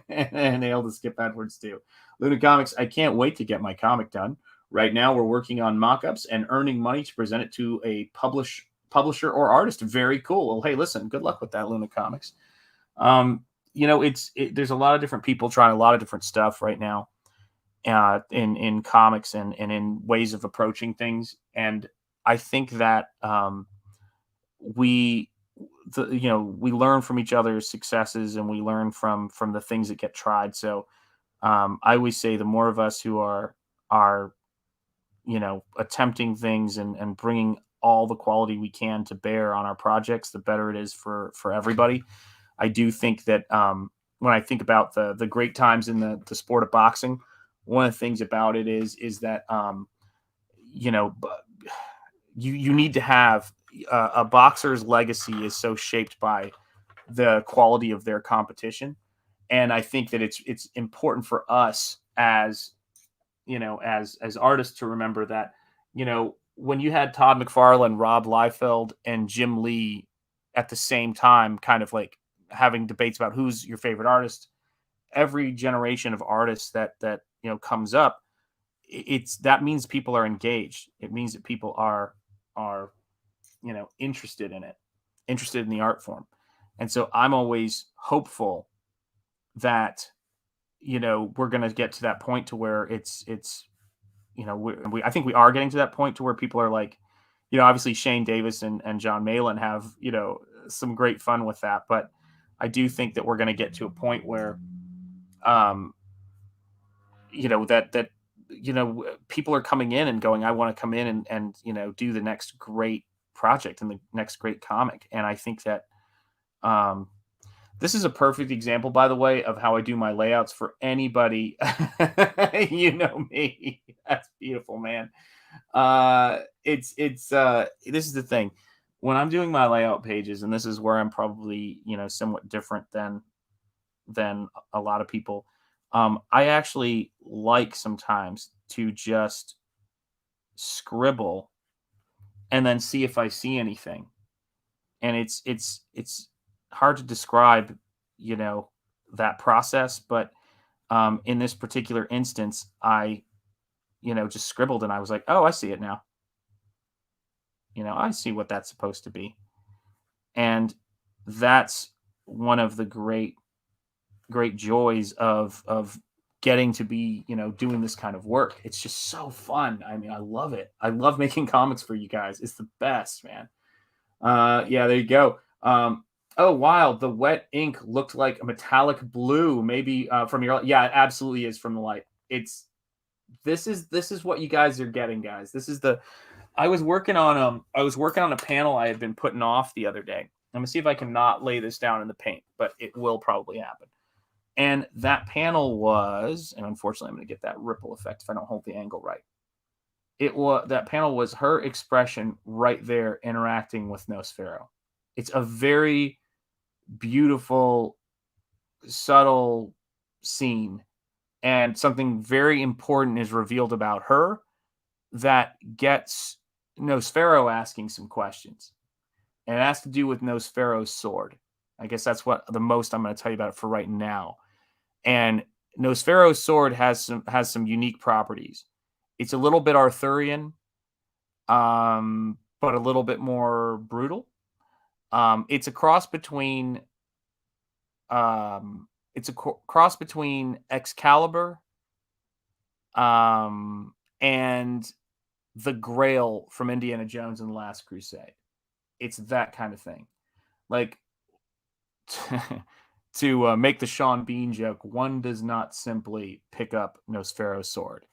and hail to Skip Edwards too. Luna Comics, I can't wait to get my comic done. Right now, we're working on mock-ups and earning money to present it to a publisher or artist. Very cool. Well, hey, listen, good luck with that, Luna Comics. There's a lot of different people trying a lot of different stuff right now in comics and in ways of approaching things. And I think that we learn from each other's successes and we learn from the things that get tried. So I always say the more of us who are attempting things and bringing all the quality we can to bear on our projects, the better it is for everybody. I do think that when I think about the great times in the sport of boxing, one of the things about it is that you need to have a boxer's legacy is so shaped by the quality of their competition. And I think that it's important for us as artists to remember that, when you had Todd McFarlane, Rob Liefeld, and Jim Lee at the same time, kind of like having debates about who's your favorite artist, every generation of artists that comes up, that means people are engaged. It means that people are interested in it, interested in the art form. And so I'm always hopeful that, we're going to get to that point to where it's I think we are getting to that point to where people are like, obviously Shane Davis and John Malin have, some great fun with that. But I do think that we're going to get to a point where, people are coming in and going, I want to come in and do the next great project and the next great comic. And I think that this is a perfect example, by the way, of how I do my layouts for anybody. Me. That's beautiful, man. This is the thing. When I'm doing my layout pages, and this is where I'm probably, somewhat different than a lot of people. I actually like sometimes to just scribble and then see if I see anything. And it's hard to describe, that process. But in this particular instance, I, just scribbled and I was like, oh, I see it now. I see what that's supposed to be. And that's one of the great joys of getting to be, doing this kind of work. It's just so fun. I mean, I love it. I love making comics for you guys. It's the best, man. Yeah, there you go. Oh, wow. The wet ink looked like a metallic blue, maybe from your, yeah, it absolutely is from the light. This is what you guys are getting, guys. I was working on a panel I had been putting off the other day. I'm gonna see if I can not lay this down in the paint, but it will probably happen. And that panel was, and unfortunately I'm going to get that ripple effect if I don't hold the angle right. That panel was her expression right there interacting with Nosfero. It's a very beautiful, subtle scene, and something very important is revealed about her that gets Nosfero asking some questions. And it has to do with Nosfero's sword. I guess that's what the most I'm going to tell you about it for right now. And Nosfero's sword has some unique properties. It's a little bit Arthurian. but a little bit more brutal. It's a cross between cross between Excalibur and the Grail from Indiana Jones and the Last Crusade. It's that kind of thing. Like, to make the Sean Bean joke, one does not simply pick up Nosfero's sword.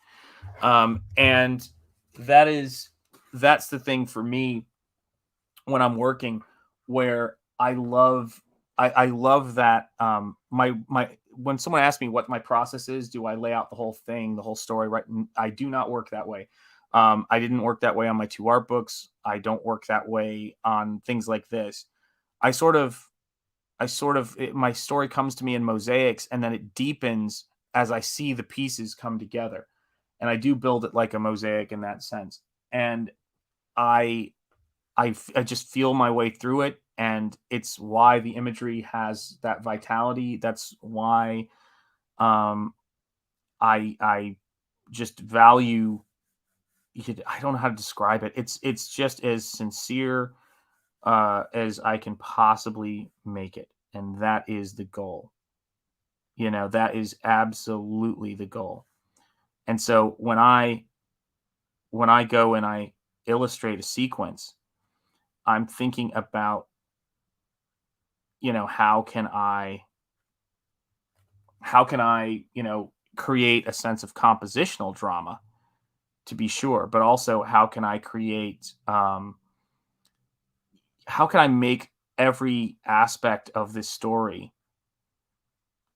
And that's the thing for me when I'm working, where I love that my when someone asks me what my process is, do I lay out the whole thing, the whole story, right? I do not work that way. I didn't work that way on my 2 art books. I don't work that way on things like this. I sort of my story comes to me in mosaics, and then it deepens as I see the pieces come together. And I do build it like a mosaic in that sense. And I just feel my way through it, and it's why the imagery has that vitality. That's why I just value. I don't know how to describe it. It's just as sincere as I can possibly make it, and that is the goal. That is absolutely the goal. And so when I go and I illustrate a sequence, I'm thinking about, how can I create a sense of compositional drama, to be sure, but also how can I create, how can I make every aspect of this story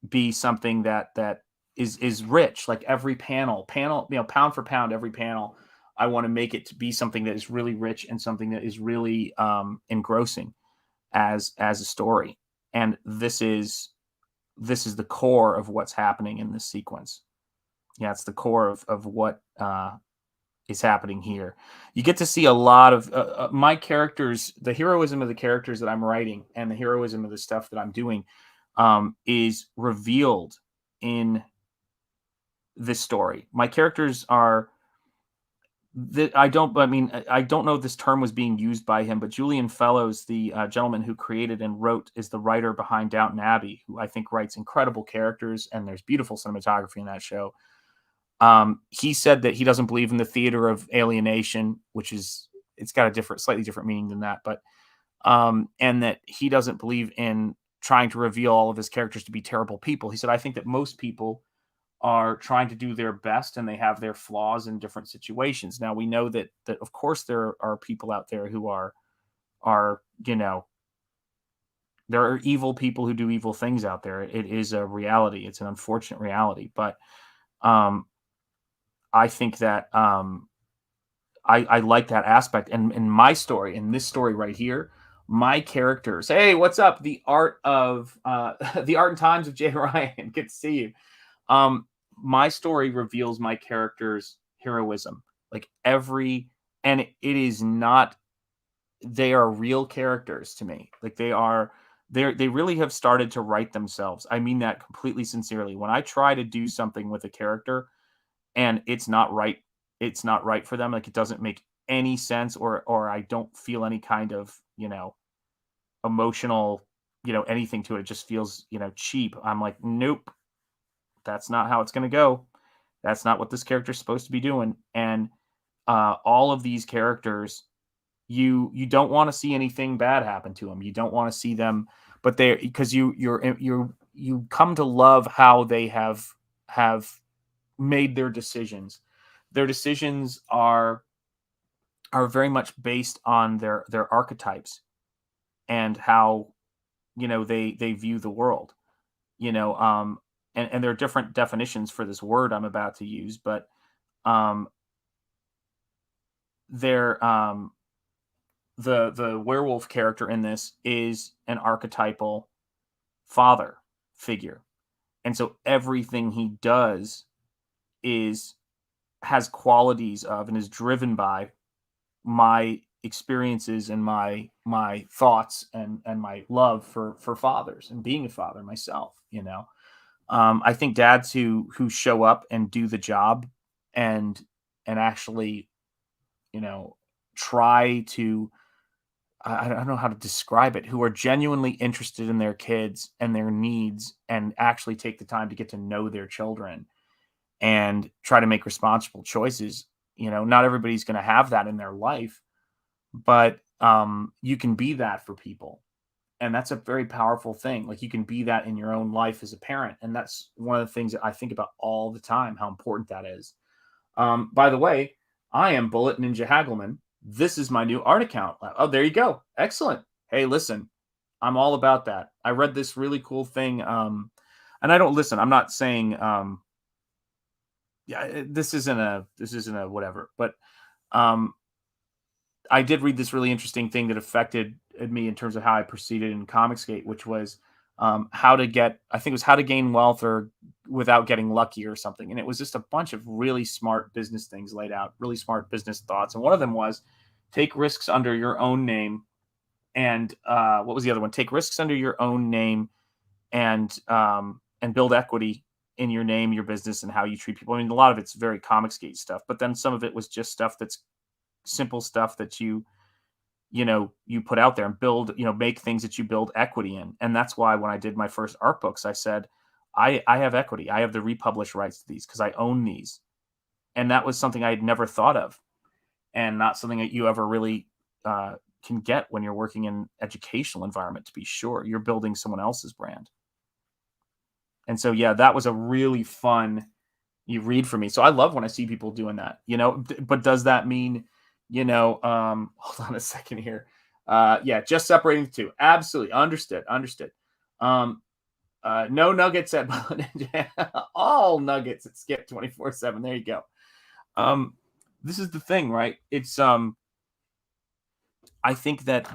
be something that is rich, like every panel, pound for pound, every panel, I want to make it to be something that is really rich and something that is really engrossing as a story. And this is the core of what's happening in this sequence. Yeah, it's the core of what is happening here. You get to see a lot of my characters, the heroism of the characters that I'm writing, and the heroism of the stuff that I'm doing is revealed in this story. My characters are I don't know if this term was being used by him, but Julian Fellows, the gentleman who created and wrote, is the writer behind Downton Abbey, who I think writes incredible characters, and there's beautiful cinematography in that show. He said that he doesn't believe in the theater of alienation, it's got a slightly different meaning than that, but and that he doesn't believe in trying to reveal all of his characters to be terrible people. He said, I think that most people are trying to do their best, and they have their flaws in different situations. Now, we know that of course there are people out there who are there are evil people who do evil things out there. It is a reality. It's an unfortunate reality, but I think that I like that aspect. And in my story, in this story right here, my characters, hey, what's up? The art and times of Jay Ryan. Good to see you. My story reveals my characters' heroism. Like and it is not, they are real characters to me. Like they really have started to write themselves. I mean that completely sincerely. When I try to do something with a character and it's not right for them, like it doesn't make any sense, or I don't feel any kind of, emotional, anything to it. It just feels, cheap. I'm like, nope. That's not how it's going to go. That's not what this character is supposed to be doing. And all of these characters, you don't want to see anything bad happen to them. You don't want to see them, but because you come to love how they have made their decisions. Their decisions are very much based on their archetypes and how they view the world. And there are different definitions for this word I'm about to use, but the werewolf character in this is an archetypal father figure. And so everything he does has qualities of and is driven by my experiences and my thoughts and my love for fathers and being a father myself. I think dads who show up and do the job and actually, try to, I don't know how to describe it, who are genuinely interested in their kids and their needs and actually take the time to get to know their children and try to make responsible choices. Not everybody's going to have that in their life, but you can be that for people. And that's a very powerful thing. Like, you can be that in your own life as a parent. And that's one of the things that I think about all the time, how important that is. By the way, I am Bullet Ninja Hagelman. This is my new art account. Oh, there you go. Excellent. Hey, listen, I'm all about that. I read this really cool thing. And I don't listen. I'm not saying, this isn't a whatever, but I did read this really interesting thing that affected me in terms of how I proceeded in Comicsgate, which was how to gain wealth or without getting lucky or something. And it was just a bunch of really smart business things laid out, really smart business thoughts. And one of them was take risks under your own name. And what was the other one? Take risks under your own name and build equity in your name, your business, and how you treat people. I mean, a lot of it's very Comicsgate stuff, but then some of it was just stuff that's simple stuff that you put out there and build, make things that you build equity in. And that's why when I did my first art books, I said, I have equity. I have the republish rights to these because I own these. And that was something I had never thought of, and not something that you ever really can get when you're working in educational environment. To be sure, you're building someone else's brand. And so, yeah, that was a really fun read for me. So I love when I see people doing that, but does that mean, hold on a second here. Just separating the two. Absolutely. Understood. No nuggets at all nuggets at Skip 24/7. There you go. This is the thing, right? It's, I think that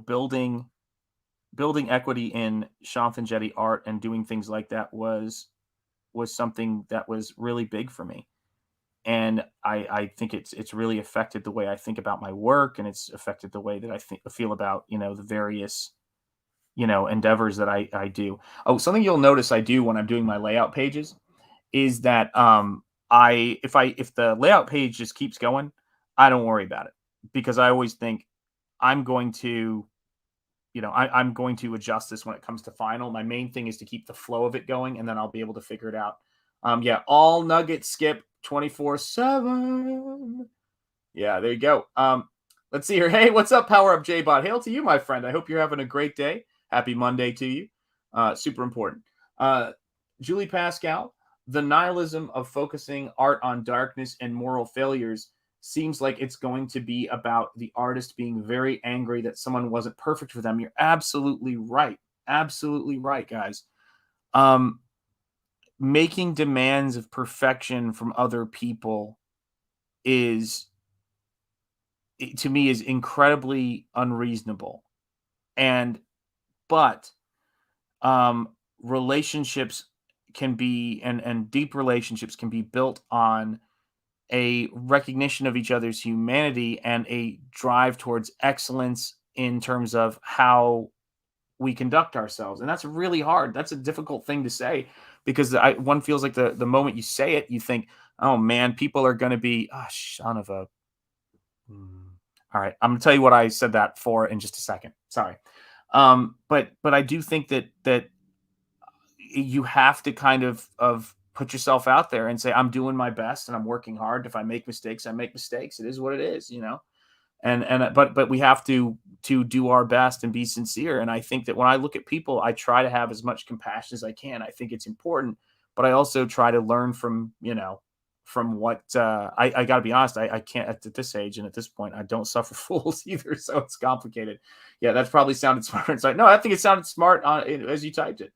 building equity in Shanthan Jetty art and doing things like that was something that was really big for me. And I think it's really affected the way I think about my work, and it's affected the way that I feel about, the various, endeavors that I do. Oh, something you'll notice I do when I'm doing my layout pages is that if the layout page just keeps going, I don't worry about it, because I always think I'm going to, I'm going to adjust this when it comes to final. My main thing is to keep the flow of it going, and then I'll be able to figure it out. All nuggets Skip 24/7. Yeah, there you go. Let's see here. Hey, what's up, Power Up J-Bot? Hail to you, my friend. I hope you're having a great day. Happy Monday to you. Super important. Julie Pascal, the nihilism of focusing art on darkness and moral failures seems like it's going to be about the artist being very angry that someone wasn't perfect for them. You're absolutely right. Absolutely right, guys. Making demands of perfection from other people is, to me, is incredibly unreasonable. But relationships can be, and deep relationships can be built on a recognition of each other's humanity and a drive towards excellence in terms of how we conduct ourselves. And that's really hard. That's a difficult thing to say, because one feels like the moment you say it, you think, oh man, people are going to be, son of a. All right. I'm going to tell you what I said that for in just a second. Sorry. But I do think that you have to kind of put yourself out there and say, I'm doing my best and I'm working hard. If I make mistakes, I make mistakes. It is what it is, but we have to do our best and be sincere. And I think that when I look at people, I try to have as much compassion as I can. I think it's important, but I also try to learn from what I got to be honest. I can't at this age and at this point, I don't suffer fools either. So it's complicated. Yeah, that probably sounded smart. It's like, no, I think it sounded smart as you typed it.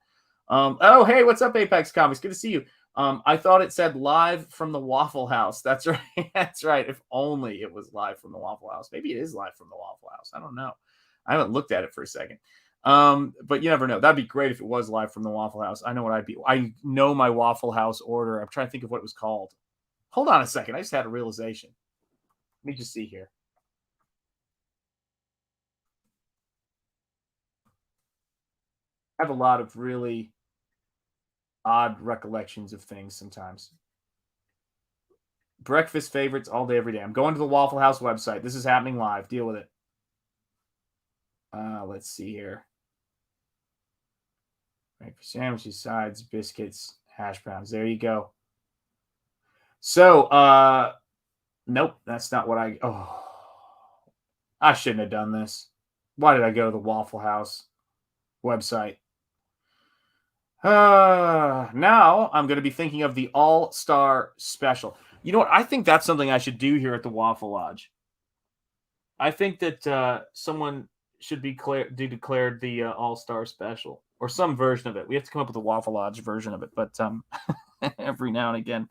Oh, hey, what's up, Apex Comics? Good to see you. I thought it said live from the Waffle House. That's right. That's right. If only it was live from the Waffle House. Maybe it is live from the Waffle House. I don't know. I haven't looked at it for a second. But you never know. That'd be great if it was live from the Waffle House. I know what I'd be. I know my Waffle House order. I'm trying to think of what it was called. Hold on a second. I just had a realization. Let me just see here. I have a lot of really odd recollections of things sometimes. Breakfast favorites all day, every day. I'm going to the Waffle House website. This is happening live. Deal with it. Let's see here. Breakfast sandwiches, sides, biscuits, hash browns. There you go. So, nope, that's not what I shouldn't have done this. Why did I go to the Waffle House website? Now I'm going to be thinking of the All-Star Special. You know what? I think that's something I should do here at the Waffle Lodge. I think that someone should be declared the All-Star Special or some version of it. We have to come up with a Waffle Lodge version of it, but every now and again.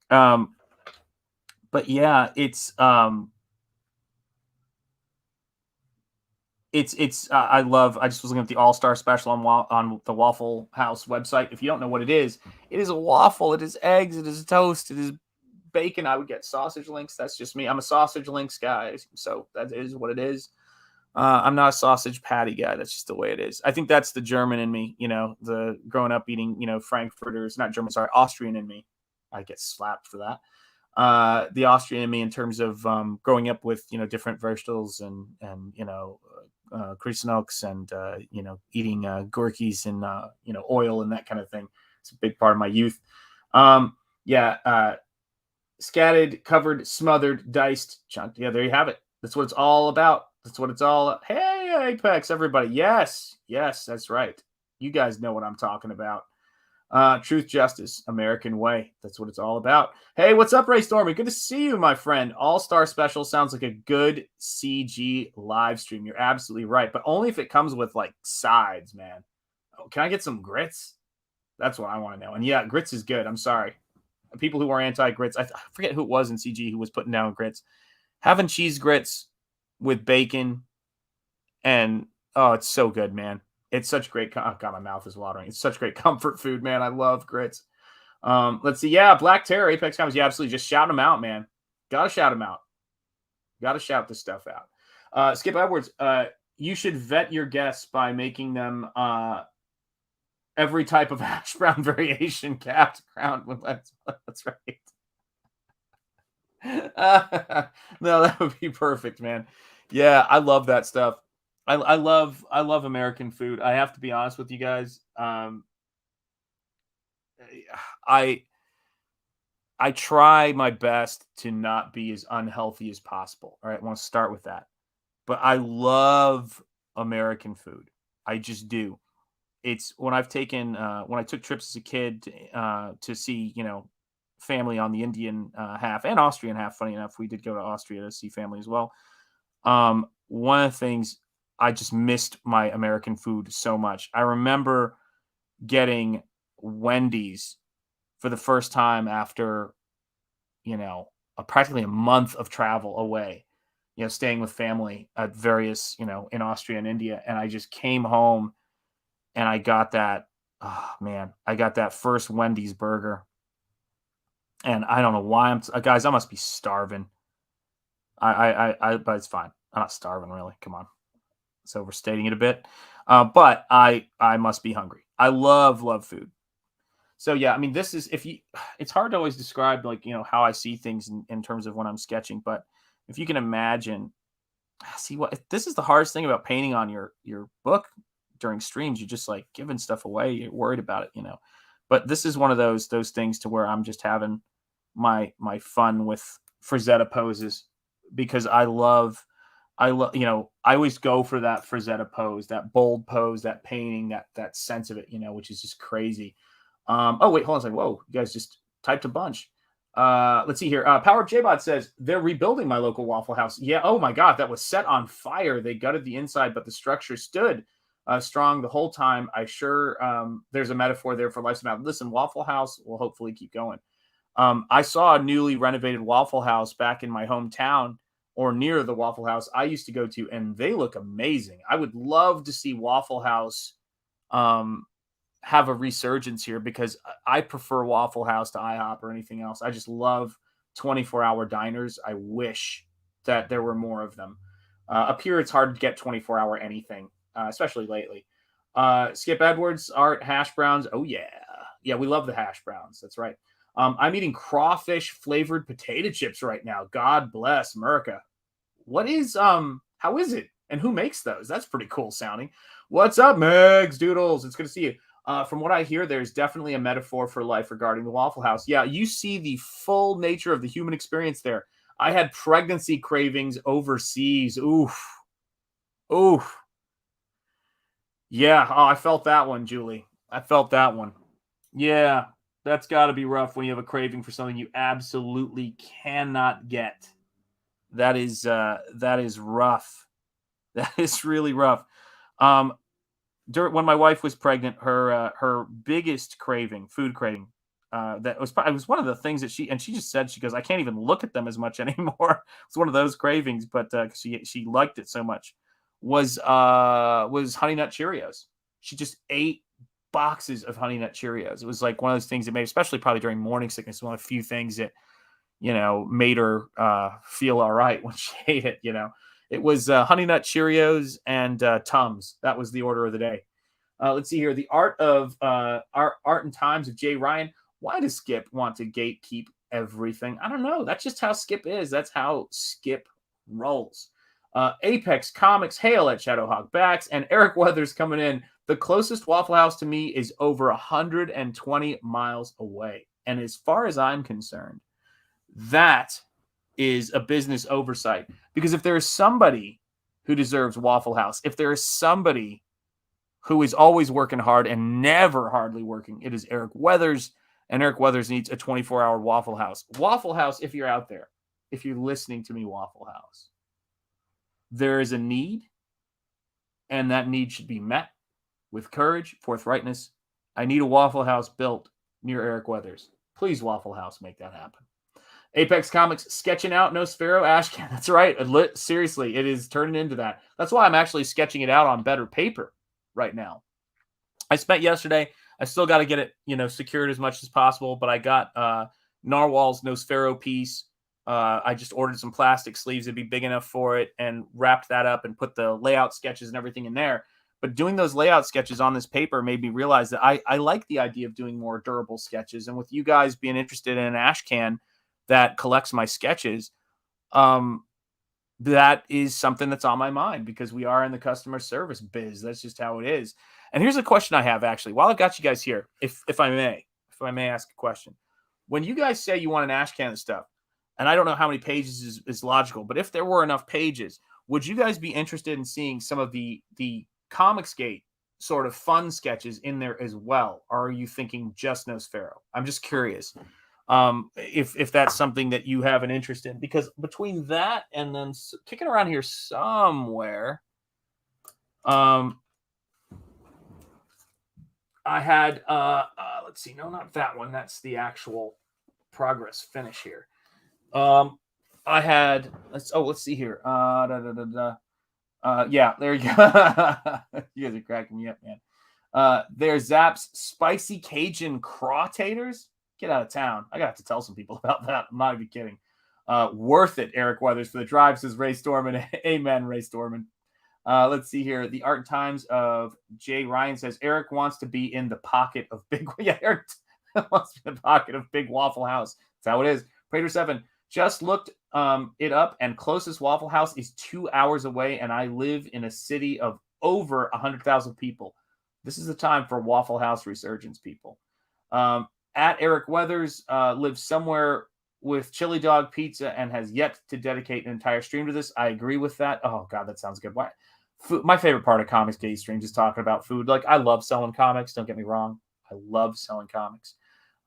But yeah, it's I just was looking at the All-Star Special on the Waffle House website. If you don't know what it is a waffle, it is eggs, it is toast, it is bacon. I would get sausage links. That's just me. I'm a sausage links guy, so that is what it is. I'm not a sausage patty guy. That's just the way it is. I think that's the German in me, the growing up eating, Frankfurters, not German, sorry, Austrian in me. I get slapped for that. The Austrian in me in terms of growing up with, different vegetables and Kristnoks and, eating Gorkies and, oil and that kind of thing. It's a big part of my youth. Scattered, covered, smothered, diced, chunked. Yeah, there you have it. That's what it's all about. That's what it's all. Hey, Apex, everybody. Yes, that's right. You guys know what I'm talking about. Truth, justice, American way. That's what it's all about. Hey, what's up, Ray Stormy? Good to see you, my friend. All-Star Special sounds like a good CG live stream. You're absolutely right, but only if it comes with like sides, man. Oh, can I get some grits? That's what I want to know. And yeah, grits is good. I'm sorry. People who are anti-grits, I forget who it was in CG who was putting down grits. Having cheese grits with bacon and it's so good, man. It's such great. Oh God, my mouth is watering. It's such great comfort food, man. I love grits. Let's see. Yeah, Black Terror, Apex Comics. Yeah, absolutely. Just shout them out, man. Gotta shout them out. Gotta shout this stuff out. Skip Edwards. You should vet your guests by making them every type of hash brown variation capped crowned with that's right. No, that would be perfect, man. Yeah, I love that stuff. I love American food. I have to be honest with you guys. I try my best to not be as unhealthy as possible. All right, I want to start with that. But I love American food. I just do. It's when I took trips as a kid to see, family on the Indian half and Austrian half. Funny enough, we did go to Austria to see family as well. One of the things, I just missed my American food so much. I remember getting Wendy's for the first time after, practically a month of travel away, staying with family at various, in Austria and India. And I just came home and I got that, I got that first Wendy's burger. And I don't know why guys, I must be starving. But it's fine. I'm not starving really. Come on. It's overstating it a bit. But I must be hungry. I love food. So yeah, I mean, it's hard to always describe how I see things in terms of when I'm sketching, but if you can imagine, this is the hardest thing about painting on your book during streams. You're just like giving stuff away. You're worried about it, but this is one of those things to where I'm just having my fun with Frazetta poses because I always go for that Frazetta pose, that bold pose, that painting, that sense of it, which is just crazy. Oh, wait, hold on a second. Whoa, you guys just typed a bunch. Let's see here. Power J-Bot says, they're rebuilding my local Waffle House. Yeah, oh my God, that was set on fire. They gutted the inside, but the structure stood strong the whole time. There's a metaphor there for life's about. Listen, Waffle House will hopefully keep going. I saw a newly renovated Waffle House back in my hometown or near the Waffle House I used to go to, and they look amazing. I would love to see Waffle House have a resurgence here because I prefer Waffle House to IHOP or anything else. I just love 24-hour diners. I wish that there were more of them. Up here, it's hard to get 24-hour anything, especially lately. Skip Edwards, Art, hash browns. Oh, yeah. Yeah, we love the hash browns. That's right. I'm eating crawfish flavored potato chips right now. God bless America. What is how is it? And who makes those? That's pretty cool sounding. What's up, Megs Doodles? It's good to see you. From what I hear, there's definitely a metaphor for life regarding the Waffle House. Yeah, you see the full nature of the human experience there. I had pregnancy cravings overseas. Oof. Oof. Yeah, oh, I felt that one, Julie. I felt that one. Yeah, that's got to be rough when you have a craving for something you absolutely cannot get. That is rough. That is really rough. When my wife was pregnant, her biggest craving, food craving, that was probably, it was one of the things that she just said, she goes, I can't even look at them as much anymore. It's one of those cravings, but she liked it so much, was Honey Nut Cheerios. She just ate boxes of Honey Nut Cheerios. It was like one of those things that made, especially probably during morning sickness, one of the few things that made her feel all right when she ate it. It was Honey Nut Cheerios and Tums. That was the order of the day. Let's see here. The Art and Times of Jay Ryan. Why does Skip want to gatekeep everything? I don't know. That's just how Skip is. That's how Skip rolls. Apex Comics, hail at Shadowhawk Backs, and Eric Weathers coming in. The closest Waffle House to me is over 120 miles away. And as far as I'm concerned, that is a business oversight. Because if there is somebody who deserves Waffle House, if there is somebody who is always working hard and never hardly working, it is Eric Weathers. And Eric Weathers needs a 24-hour Waffle House. Waffle House, if you're out there, if you're listening to me, Waffle House, there is a need, and that need should be met with courage, forthrightness. I need a Waffle House built near Eric Weathers. Please, Waffle House, make that happen. Apex Comics sketching out Nosfero Ashcan. That's right. Seriously, it is turning into that. That's why I'm actually sketching it out on better paper right now. I spent yesterday. I still got to get it, secured as much as possible. But I got Narwhal's Nosfero piece. I just ordered some plastic sleeves that'd be big enough for it and wrapped that up and put the layout sketches and everything in there. But doing those layout sketches on this paper made me realize that I like the idea of doing more durable sketches. And with you guys being interested in an ash can that collects my sketches, that is something that's on my mind because we are in the customer service biz. That's just how it is. And here's a question I have, actually, while I've got you guys here, if I may ask a question. When you guys say you want an ash can and stuff, and I don't know how many pages is logical, but if there were enough pages, would you guys be interested in seeing some of the Comicsgate sort of fun sketches in there as well? Or are you thinking just Nosfero? I'm just curious if that's something that you have an interest in, because between that and then kicking around here somewhere, I had, let's see, no, not that one. That's the actual progress finish here. I had, let's see here. Yeah, there you go. You guys are cracking me up, man. There's Zap's Spicy Cajun Crawtators. Get out of town. I got to tell some people about that. I'm not even kidding. Worth it, Eric Weathers, for the drive, says Ray Storman. Amen, Ray Storman. Let's see here. The Art Times of Jay Ryan says Eric wants to be in the pocket of big. Yeah, Eric wants to be in the pocket of big Waffle House. That's how it is. Prater 7 just looked it up, and closest Waffle House is 2 hours away, and I live in a city of over 100,000 people. This is the time for Waffle House resurgence, people. At Eric Weathers lives somewhere with chili dog pizza and has yet to dedicate an entire stream to this. I agree with that. Oh, God, that sounds good. Why? Food, my favorite part of Comicsgate streams is talking about food. Like, I love selling comics. Don't get me wrong. I love selling comics.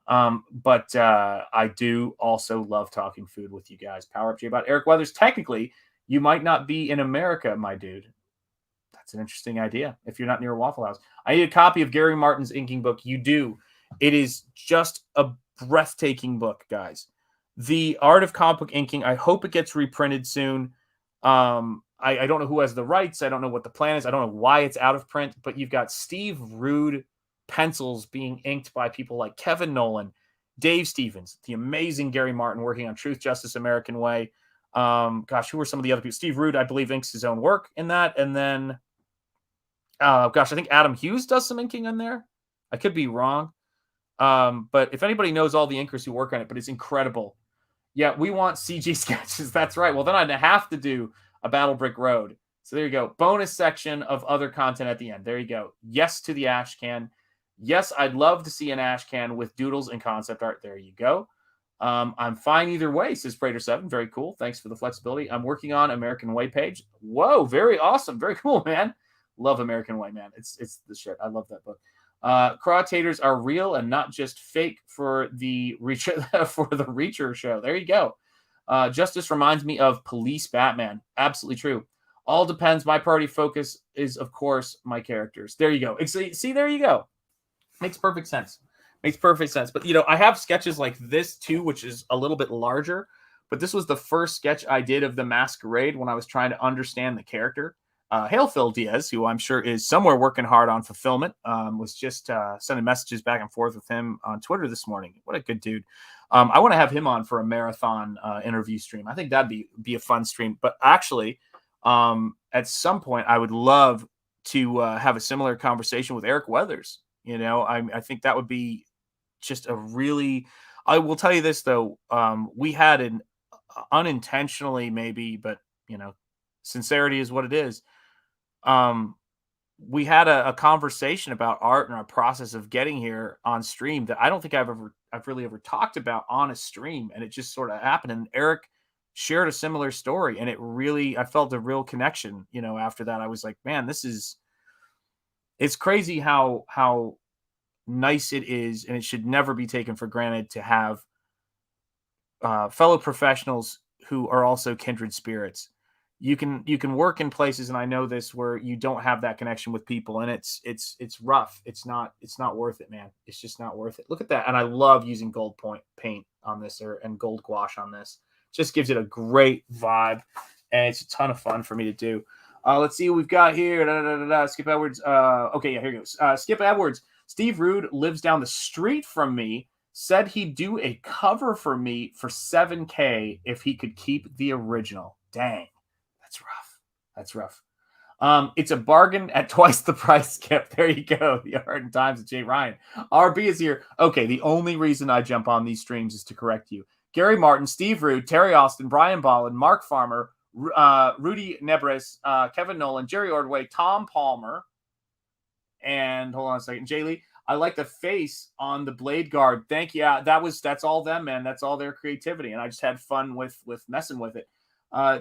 But I do also love talking food with you guys. Power up to you about Eric Weathers. Technically, you might not be in America, my dude. That's an interesting idea. If you're not near a Waffle House, I need a copy of Gary Martin's inking book. You do. It is just a breathtaking book, guys. The Art of Comic Book Inking. I hope it gets reprinted soon. I don't know who has the rights. I don't know what the plan is. I don't know why it's out of print, but you've got Steve Rude pencils being inked by people like Kevin Nolan, Dave Stevens, the amazing Gary Martin working on Truth, Justice, American Way. Gosh, who are some of the other people? Steve Rude, I believe, inks his own work in that. And then, I think Adam Hughes does some inking in there. I could be wrong. But if anybody knows all the inkers who work on it, but it's incredible. Yeah, we want CG sketches. That's right. Well, then I'd have to do a Battle Brick Road. So there you go. Bonus section of other content at the end. There you go. Yes to the ash can. Yes, I'd love to see an ash can with doodles and concept art. There you go. I'm fine either way, says Prater7. Very cool. Thanks for the flexibility. I'm working on American Way page. Whoa, very awesome. Very cool, man. Love American Way, man. It's the shit. I love that book. Crawtators are real and not just fake for the Reacher show. There you go. Justice reminds me of Police Batman. Absolutely true. All depends. My priority focus is, of course, my characters. There you go. See, there you go. Makes perfect sense. Makes perfect sense. But, I have sketches like this, too, which is a little bit larger. But this was the first sketch I did of the Masquerade when I was trying to understand the character. Hail Phil Diaz, who I'm sure is somewhere working hard on fulfillment, was just sending messages back and forth with him on Twitter this morning. What a good dude. I want to have him on for a marathon interview stream. I think that'd be a fun stream. But actually, at some point, I would love to have a similar conversation with Eric Weathers. I think that would be just a really... I will tell you this, though. We had an unintentionally maybe, but, sincerity is what it is. We had a conversation about art and our process of getting here on stream that I don't think I've really ever talked about on a stream, and it just sort of happened. And Eric shared a similar story, and I felt a real connection. After that, I was like, man, it's crazy how nice it is, and it should never be taken for granted to have fellow professionals who are also kindred spirits. You can work in places, and I know this, where you don't have that connection with people, and it's rough. It's not worth it, man. It's just not worth it. Look at that. And I love using gold paint on this and gold gouache on this. Just gives it a great vibe, and it's a ton of fun for me to do. Let's see what we've got here. Skip Edwards. Okay, yeah, here goes. Skip Edwards. Steve Rude lives down the street from me. Said he'd do a cover for me for $7,000 if he could keep the original. Dang. That's rough. It's a bargain at twice the price, Skip. There you go. The Art and Times of Jay Ryan. RB is here. Okay, the only reason I jump on these streams is to correct you. Gary Martin, Steve Rude, Terry Austin, Brian Ballin, Mark Farmer, Rudy Nebres, Kevin Nolan, Jerry Ordway, Tom Palmer, and hold on a second, Jay Lee. I like the face on the blade guard. Thank you. That's all them, man. That's all their creativity, and I just had fun with messing with it.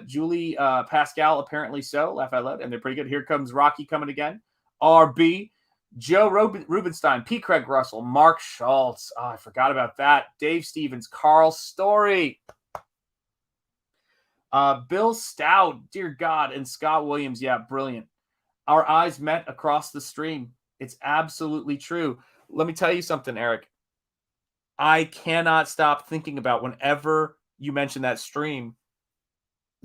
Julie Pascal, apparently so. Laugh out loud, and they're pretty good. Here comes Rocky coming again. RB, Joe Rubenstein, P. Craig Russell, Mark Schultz. Oh, I forgot about that. Dave Stevens, Carl Story, Bill Stout, dear God, and Scott Williams. Yeah, brilliant. Our eyes met across the stream. It's absolutely true. Let me tell you something, Eric. I cannot stop thinking about whenever you mention that stream,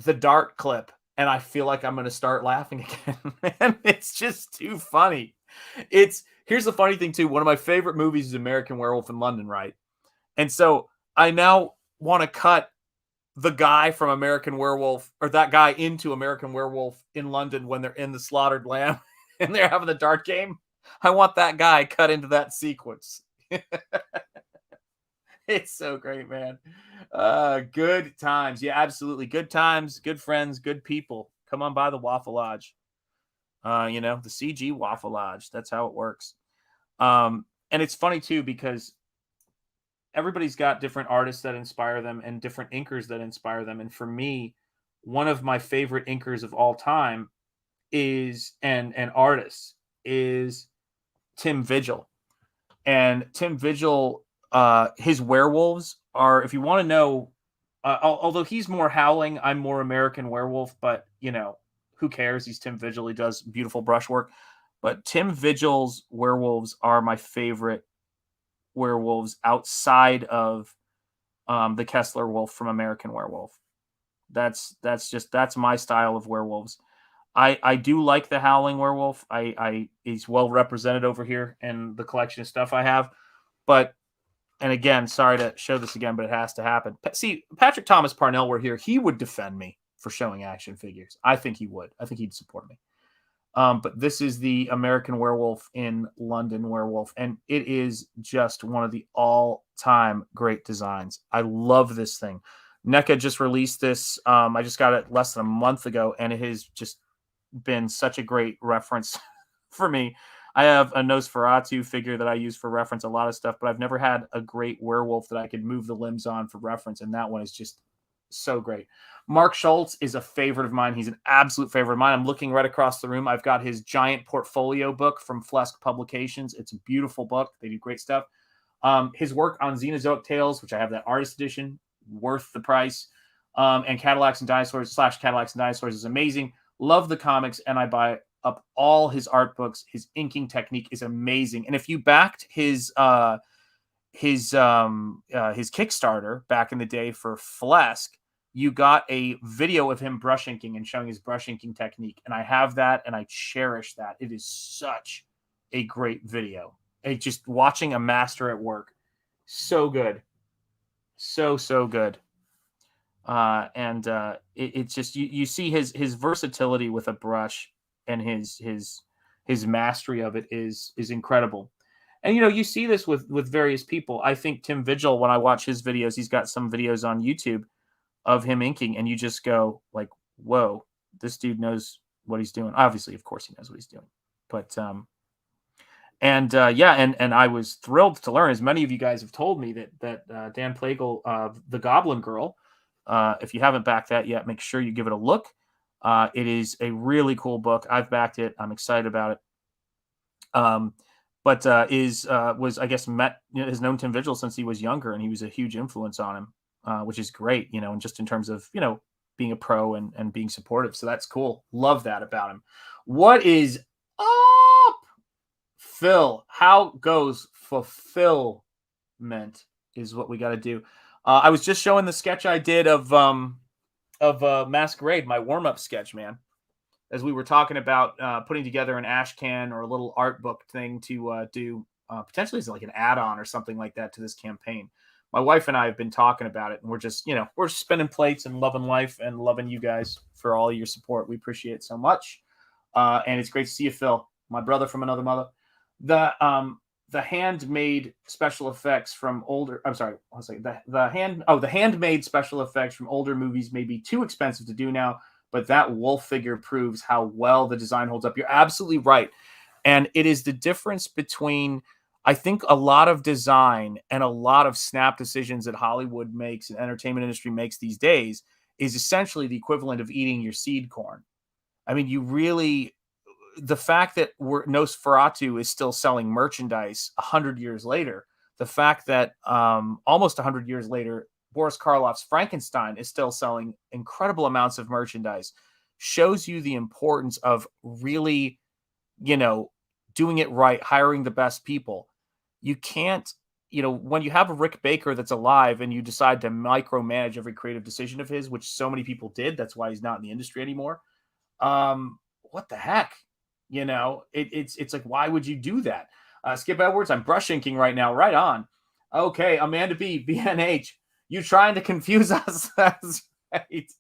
the Dart clip, and I feel like I'm going to start laughing again. And it's just too funny. Here's the funny thing too. One of my favorite movies is American Werewolf in London, right? And so I now want to cut the guy from American Werewolf, or that guy, into American Werewolf in London when they're in the slaughtered lamb and they're having the dart game. I want that guy cut into that sequence. It's so great, man. Good times. Yeah, absolutely. Good times, good friends, good people. Come on by the Waffle Lodge. The CG Waffle Lodge. That's how it works. And it's funny, too, because everybody's got different artists that inspire them and different inkers that inspire them. And for me, one of my favorite inkers of all time is, and artists, is Tim Vigil. And Tim Vigil, his werewolves are, if you want to know, although he's more Howling, I'm more American Werewolf, but, who cares? He's Tim Vigil. He does beautiful brushwork. But Tim Vigil's werewolves are my favorite werewolves outside of the Kessler Wolf from American Werewolf. That's my style of werewolves. I do like the Howling Werewolf. He's well represented over here in the collection of stuff I have. But, and again, sorry to show this again, but it has to happen. See, Patrick Thomas Parnell were here. He would defend me for showing action figures. I think he would. I think he'd support me. But this is the American Werewolf in London Werewolf, and it is just one of the all-time great designs. I love this thing. NECA just released this. I just got it less than a month ago, and it has just been such a great reference for me. I have a Nosferatu figure that I use for reference, a lot of stuff, but I've never had a great werewolf that I could move the limbs on for reference, and that one is just so great. Mark Schultz is a favorite of mine. He's an absolute favorite of mine. I'm looking right across the room. I've got his giant portfolio book from Flesk Publications. It's a beautiful book. They do great stuff. His work on Xenozoic Tales, which I have that artist edition, worth the price. And Cadillacs and Dinosaurs / Cadillacs and Dinosaurs is amazing. Love the comics, and I buy up all his art books. His inking technique is amazing. And if you backed his Kickstarter back in the day for Flesk, you got a video of him brush inking and showing his brush inking technique. And I have that, and I cherish that. It is such a great video. It's just watching a master at work. So good. So good. It's just, you see his versatility with a brush, and his mastery of it is incredible. And, you see this with various people. I think Tim Vigil, when I watch his videos, he's got some videos on YouTube of him inking, and you just go like, whoa, this dude knows what he's doing. Obviously, of course he knows what he's doing. But, and I was thrilled to learn, as many of you guys have told me, that Dan Plagle of The Goblin Girl, if you haven't backed that yet, make sure you give it a look. It is a really cool book. I've backed it. I'm excited about it. But was, I guess, has known Tim Vigil since he was younger, and he was a huge influence on him, which is great, and just in terms of, being a pro and being supportive. So that's cool. Love that about him. What is up, Phil? How goes fulfillment is what we got to do. I was just showing the sketch I did of Masquerade, my warm-up sketch, man, as we were talking about putting together an ash can or a little art book thing to do potentially as like an add-on or something like that to this campaign. My wife and I have been talking about it, and we're just, we're spinning plates and loving life and loving you guys for all your support. We appreciate it so much. And it's great to see you, Phil, my brother from another mother. The handmade special effects from older, I'm sorry, I'll say the handmade special effects from older movies may be too expensive to do now, but that wolf figure proves how well the design holds up. You're absolutely right. And it is the difference between, I think, a lot of design and a lot of snap decisions that Hollywood makes and entertainment industry makes these days is essentially the equivalent of eating your seed corn. I mean, the fact that Nosferatu is still selling merchandise 100 years later, the fact that almost 100 years later, Boris Karloff's Frankenstein is still selling incredible amounts of merchandise, shows you the importance of really, doing it right, hiring the best people. You can't, when you have a Rick Baker that's alive and you decide to micromanage every creative decision of his, which so many people did, that's why he's not in the industry anymore. What the heck? It's like, why would you do that? Skip Edwards, I'm brush inking right now. Right on. Okay, Amanda B, BNH, you trying to confuse us? That's right.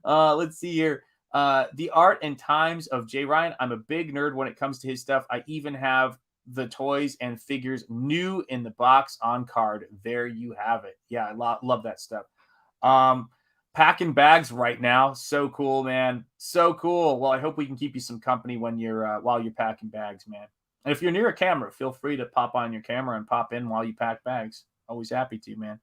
Let's see here. The art and times of Jay Ryan. I'm a big nerd when it comes to his stuff. I even have the toys and figures new in the box on card. There you have it. Yeah, I love that stuff. Packing bags right now. So cool, man. So cool. Well, I hope we can keep you some company when while you're packing bags, man. And if you're near a camera, feel free to pop on your camera and pop in while you pack bags. Always happy to, man.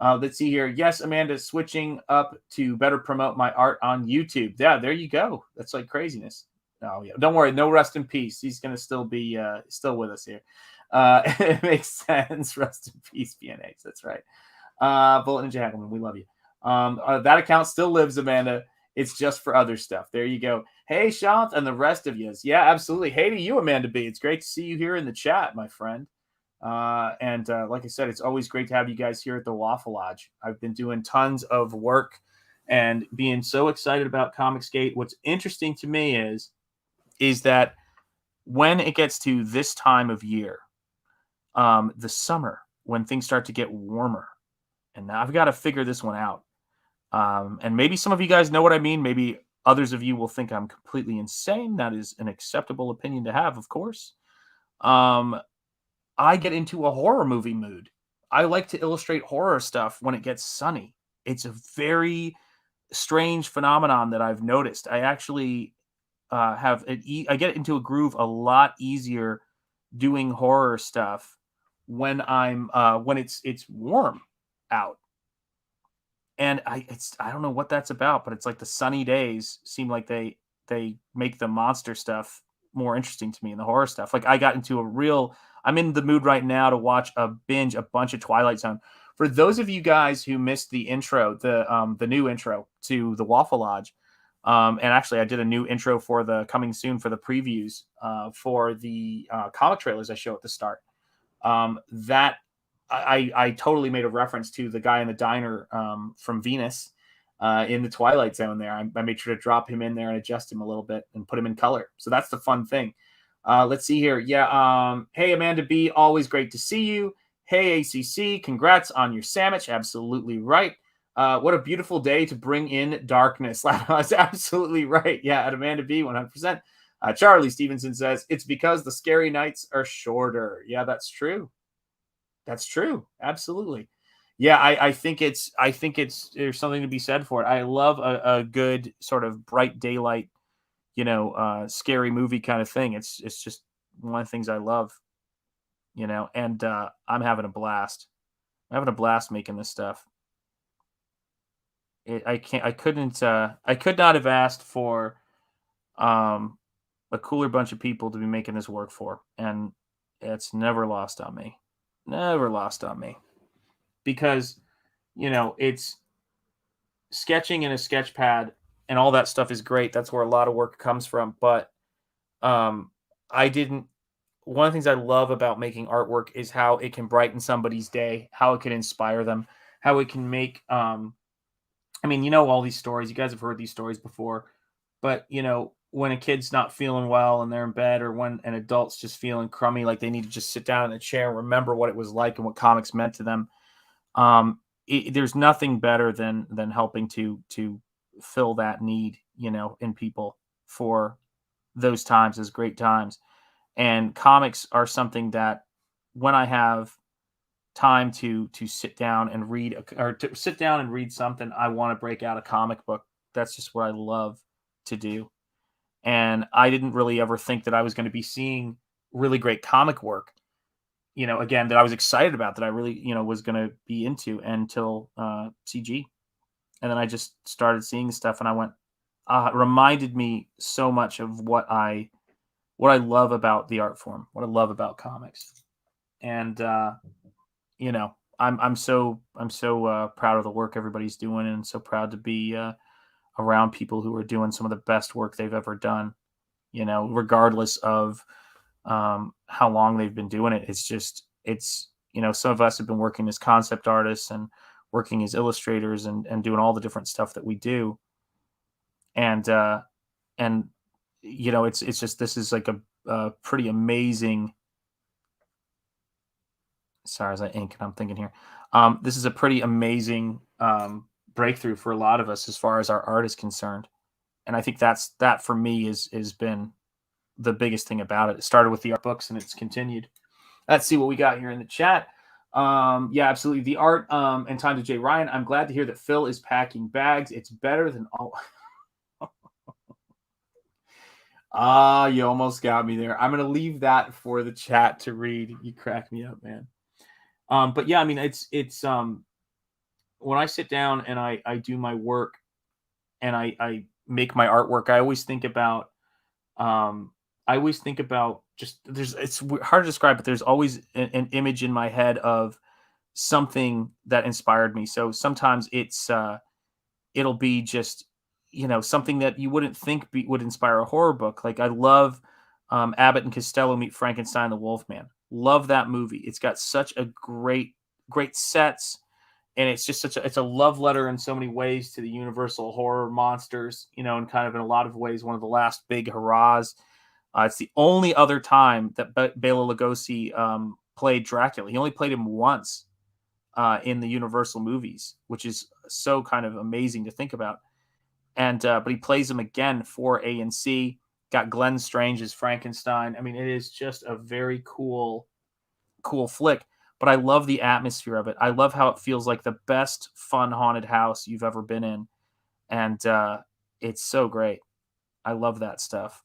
Let's see here. Yes, Amanda, switching up to better promote my art on YouTube. Yeah, there you go. That's like craziness. Oh, yeah. Don't worry. No rest in peace. He's going to still be still with us here. It makes sense. Rest in peace, BNH. That's right. Bullet Ninja Hackleman, we love you. That account still lives, Amanda. It's just for other stuff. There you go. Hey, Shant, and the rest of you. Yeah, absolutely. Hey to you, Amanda B. It's great to see you here in the chat, my friend. And like I said, it's always great to have you guys here at the Waffle Lodge. I've been doing tons of work and being so excited about Comicsgate. What's interesting to me is that when it gets to this time of year, the summer, when things start to get warmer, and now I've got to figure this one out. And maybe some of you guys know what I mean. Maybe Others of you will think I'm completely insane. That is an acceptable opinion to have, of course. I get into a horror movie mood. I like to illustrate horror stuff when it gets sunny. It's a very strange phenomenon that I've noticed. I actually I get into a groove a lot easier doing horror stuff when it's warm out. And I don't know what that's about, but it's like the sunny days seem like they make the monster stuff more interesting to me and the horror stuff. Like I'm in the mood right now to watch a bunch of Twilight Zone. For those of you guys who missed the intro, the new intro to the Waffle Lodge, and actually I did a new intro for the coming soon for the previews for the comic trailers I show at the start. That I totally made a reference to the guy in the diner from Venus in the Twilight Zone there. I made sure to drop him in there and adjust him a little bit and put him in color. So that's the fun thing. Let's see here. Yeah. Hey, Amanda B. Always great to see you. Hey, ACC. Congrats on your sandwich. Absolutely right. What a beautiful day to bring in darkness. That's absolutely right. Yeah, at Amanda B. 100%. Charlie Stevenson says, it's because the scary nights are shorter. Yeah, that's true. That's true. Absolutely. Yeah, I think it's there's something to be said for it. I love a good sort of bright daylight, scary movie kind of thing. It's just one of the things I love, and I'm having a blast. I'm having a blast making this stuff. I could not have asked for a cooler bunch of people to be making this work for, and it's never lost on me. Never lost on me. Because, it's sketching in a sketch pad and all that stuff is great. That's where a lot of work comes from. But one of the things I love about making artwork is how it can brighten somebody's day, how it can inspire them, how it can make, all these stories, you guys have heard these stories before, but when a kid's not feeling well and they're in bed, or when an adult's just feeling crummy, like they need to just sit down in a chair and remember what it was like and what comics meant to them. There's nothing better than helping to fill that need, in people for those times, those great times. And comics are something that when I have time to sit down and read something, I want to break out a comic book. That's just what I love to do. And I didn't really ever think that I was going to be seeing really great comic work, again, that I was excited about, that I really, was going to be into until CG. And then I just started seeing stuff and I went, it reminded me so much of what I love about the art form, what I love about comics. And, I'm so proud of the work everybody's doing, and so proud to be around people who are doing some of the best work they've ever done, regardless of how long they've been doing it. Some of us have been working as concept artists and working as illustrators and doing all the different stuff that we do. And it's just, this is like a pretty amazing, sorry, as I ink and I'm thinking here, this is a pretty amazing breakthrough for a lot of us as far as our art is concerned. And I think that for me has been the biggest thing about it. It started with the art books and it's continued. Let's see what we got here in the chat. Yeah, absolutely. The art and time to Jay Ryan. I'm glad to hear that Phil is packing bags. It's better than all. You almost got me there. I'm going to leave that for the chat to read. You crack me up, man. But yeah, it's when I sit down and I do my work and I make my artwork, I always think about it's hard to describe, but there's always an image in my head of something that inspired me. So sometimes it'll be just, something that you wouldn't think would inspire a horror book. Like I love Abbott and Costello Meet Frankenstein the Wolfman. Love that movie. It's got such a great sets. And it's just it's a love letter in so many ways to the universal horror monsters, and kind of in a lot of ways, one of the last big hurrahs. It's the only other time that Bela Lugosi played Dracula. He only played him once in the Universal movies, which is so kind of amazing to think about. And but he plays him again for A&C. Got Glenn Strange as Frankenstein. I mean, it is just a very cool flick. But I love the atmosphere of it. I love how it feels like the best fun haunted house you've ever been in. And it's so great. I love that stuff.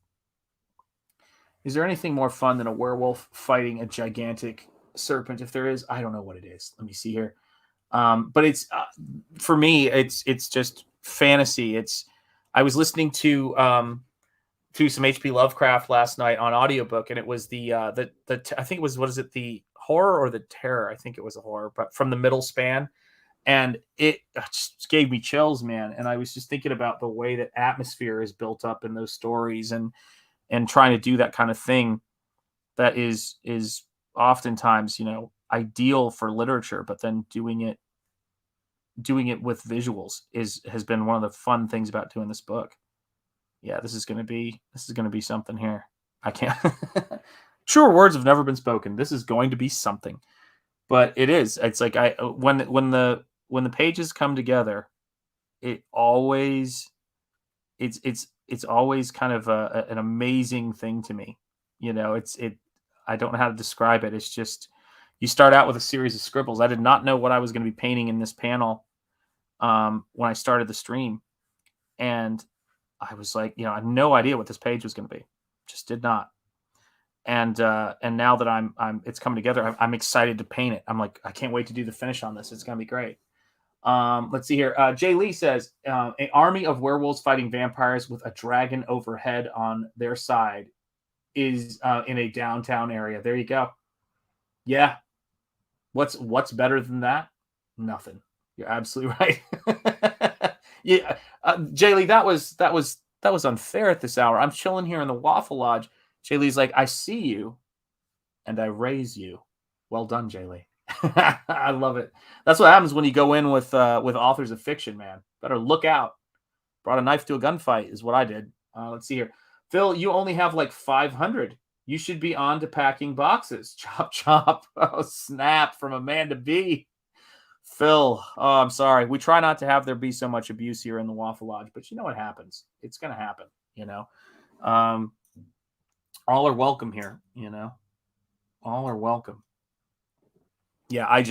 Is there anything more fun than a werewolf fighting a gigantic serpent? If there is, I don't know what it is. Let me see here. But it's for me, it's just fantasy. I was listening to some H.P. Lovecraft last night on audiobook, and it was the I think it was, what is it, the horror or the terror? I think it was a horror, but from the middle span. And it just gave me chills, man. And I was just thinking about the way that atmosphere is built up in those stories, and trying to do that kind of thing that is oftentimes, ideal for literature, but then doing it with visuals has been one of the fun things about doing this book. Yeah, this is going to be something here. I can't. Truer words have never been spoken. This is going to be something, but it is. It's like when the pages come together, it's always kind of an amazing thing to me. I don't know how to describe it. It's just, you start out with a series of scribbles. I did not know what I was going to be painting in this panel when I started the stream, and I was like, I had no idea what this page was going to be. Just did not. And now that it's coming together, I'm excited to paint it. I'm like, I can't wait to do the finish on this. It's going to be great. Let's see here. Jay Lee says, an army of werewolves fighting vampires with a dragon overhead on their side is in a downtown area. There you go. Yeah. What's better than that? Nothing. You're absolutely right. Yeah. Jay Lee, that was unfair at this hour. I'm chilling here in the Waffle Lodge. Jay Lee's like, I see you and I raise you. Well done, Jay Lee. I love it. That's what happens when you go in with authors of fiction, man. Better look out. Brought a knife to a gunfight is what I did. Let's see here. Phil, you only have like 500. You should be on to packing boxes. Chop, chop. Oh, snap from Amanda B. Phil, oh, I'm sorry. We try not to have there be so much abuse here in the Waffle Lodge, but you know what happens. It's going to happen, all are welcome here, all are welcome. Yeah, I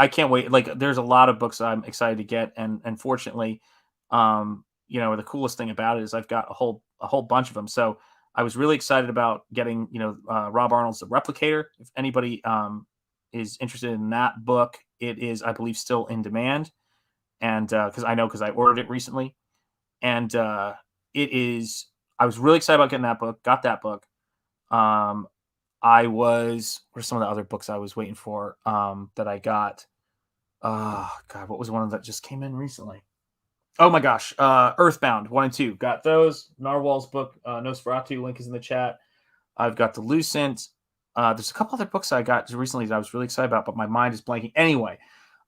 can't wait. Like, there's a lot of books I'm excited to get. And fortunately, the coolest thing about it is I've got a whole bunch of them. So I was really excited about getting, Rob Arnold's The Replicator. If anybody is interested in that book, it is, I believe, still in demand. And because I ordered it recently, and I was really excited about getting that book, got that book. What are some of the other books I was waiting for that I got? Oh God, what was one that just came in recently? Oh my gosh, Earthbound 1 and 2. Got those. Narwhal's book, Nosferatu, link is in the chat. I've got the Lucent. There's a couple other books I got recently that I was really excited about, but my mind is blanking. Anyway,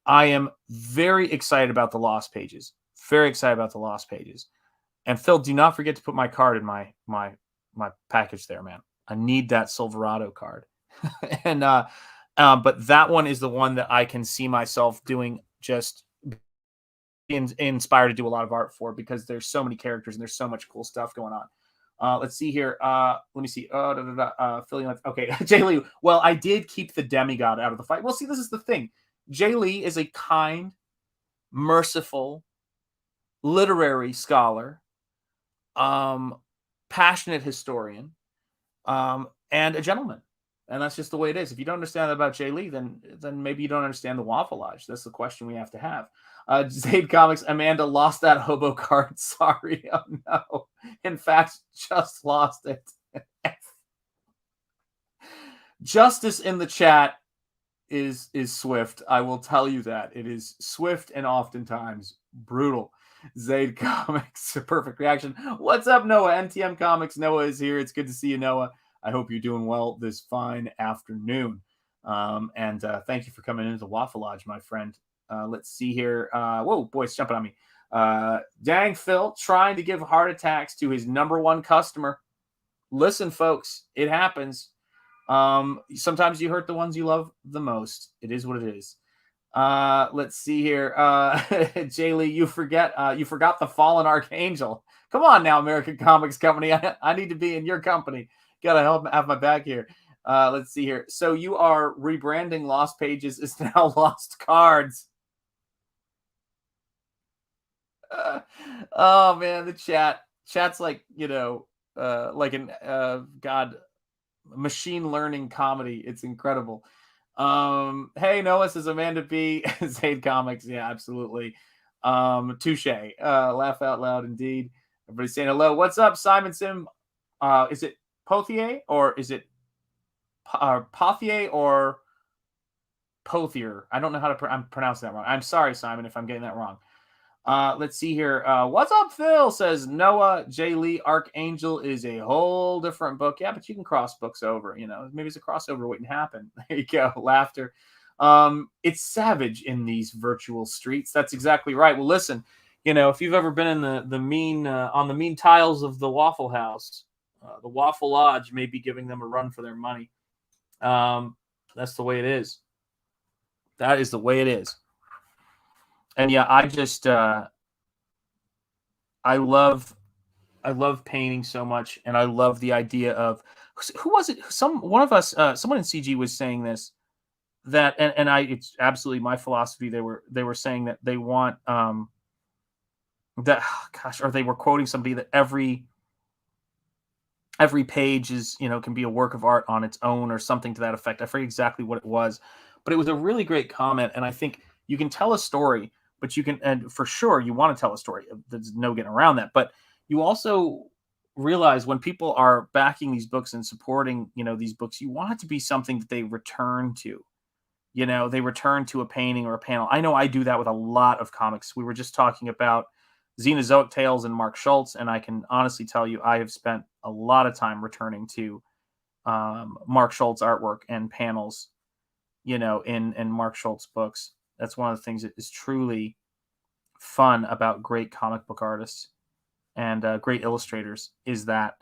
I am very excited about the Lost Pages. Very excited about the Lost Pages. And Phil, do not forget to put my card in my package there, man. I need that Silverado card. And but that one is the one that I can see myself doing, just inspired to do a lot of art for, because there's so many characters and there's so much cool stuff going on. Let's see here. Let me see. Philly. Okay, Jay Lee. Well, I did keep the demigod out of the fight. Well, see, this is the thing. Jay Lee is a kind, merciful, literary scholar, passionate historian, and a gentleman. And that's just the way it is. If you don't understand that about Jay Lee, then maybe you don't understand the Waffle Lodge. That's the question we have to have. Zaid Comics, Amanda lost that hobo card. Sorry. Oh, no. In fact, just lost it. Justice in the chat is swift. I will tell you that. It is swift and oftentimes brutal. Zaid Comics, a perfect reaction. What's up, Noah? NTM Comics. Noah is here. It's good to see you, Noah. I hope you're doing well this fine afternoon. And thank you for coming into the Waffle Lodge, my friend. Let's see here. Whoa, boy, it's jumping on me. Dang Phil, trying to give heart attacks to his number one customer. Listen, folks, it happens. Sometimes you hurt the ones you love the most. It is what it is. Let's see here. Jay Lee, you forgot the fallen archangel. Come on now, American Comics Company. I need to be in your company. Gotta have my back here. Let's see here. So you are rebranding Lost Pages is now Lost Cards. Oh man, the chat's like, like an machine learning comedy. It's incredible. Hey Noah, says Amanda B. Zaid Comics. Yeah, absolutely. Touche. Laugh out loud indeed. Everybody's saying hello. What's up, Simon Sim? Is it Pothier or is it Pothier or Pothier? I don't know how to I'm pronouncing that wrong. I'm sorry, Simon, if I'm getting that wrong. Let's see here. What's up, Phil? Says Noah J. Lee Archangel is a whole different book. Yeah, but you can cross books over. Maybe it's a crossover waiting to happen. There you go. Laughter. It's savage in these virtual streets. That's exactly right. Well, listen. If you've ever been in the mean on the mean tiles of the Waffle House, the Waffle Lodge may be giving them a run for their money. That's the way it is. That is the way it is. And yeah, I just I love painting so much, and I love the idea of who was it? One of us, someone in CG was saying this, that and it's absolutely my philosophy. They were saying that they want that or they were quoting somebody that every page is can be a work of art on its own or something to that effect. I forget exactly what it was, but it was a really great comment, and I think you can tell a story. But you can, and for sure, you want to tell a story. There's no getting around that. But you also realize when people are backing these books and supporting, these books, you want it to be something that they return to. They return to a painting or a panel. I know I do that with a lot of comics. We were just talking about Xenozoic Tales and Mark Schultz, and I can honestly tell you I have spent a lot of time returning to Mark Schultz artwork and panels, in Mark Schultz books. That's one of the things that is truly fun about great comic book artists and great illustrators is that.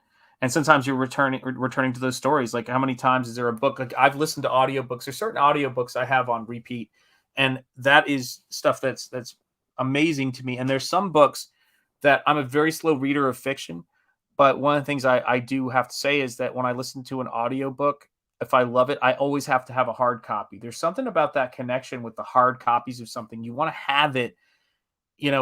And sometimes you're returning to those stories. Like, how many times is there a book? Like, I've listened to audiobooks. There's certain audiobooks I have on repeat, and that is stuff that's amazing to me. And there's some books that I'm a very slow reader of fiction, but one of the things I do have to say is that when I listen to an audiobook, if I love it, I always have to have a hard copy. There's something about that connection with the hard copies of something. You want to have it, you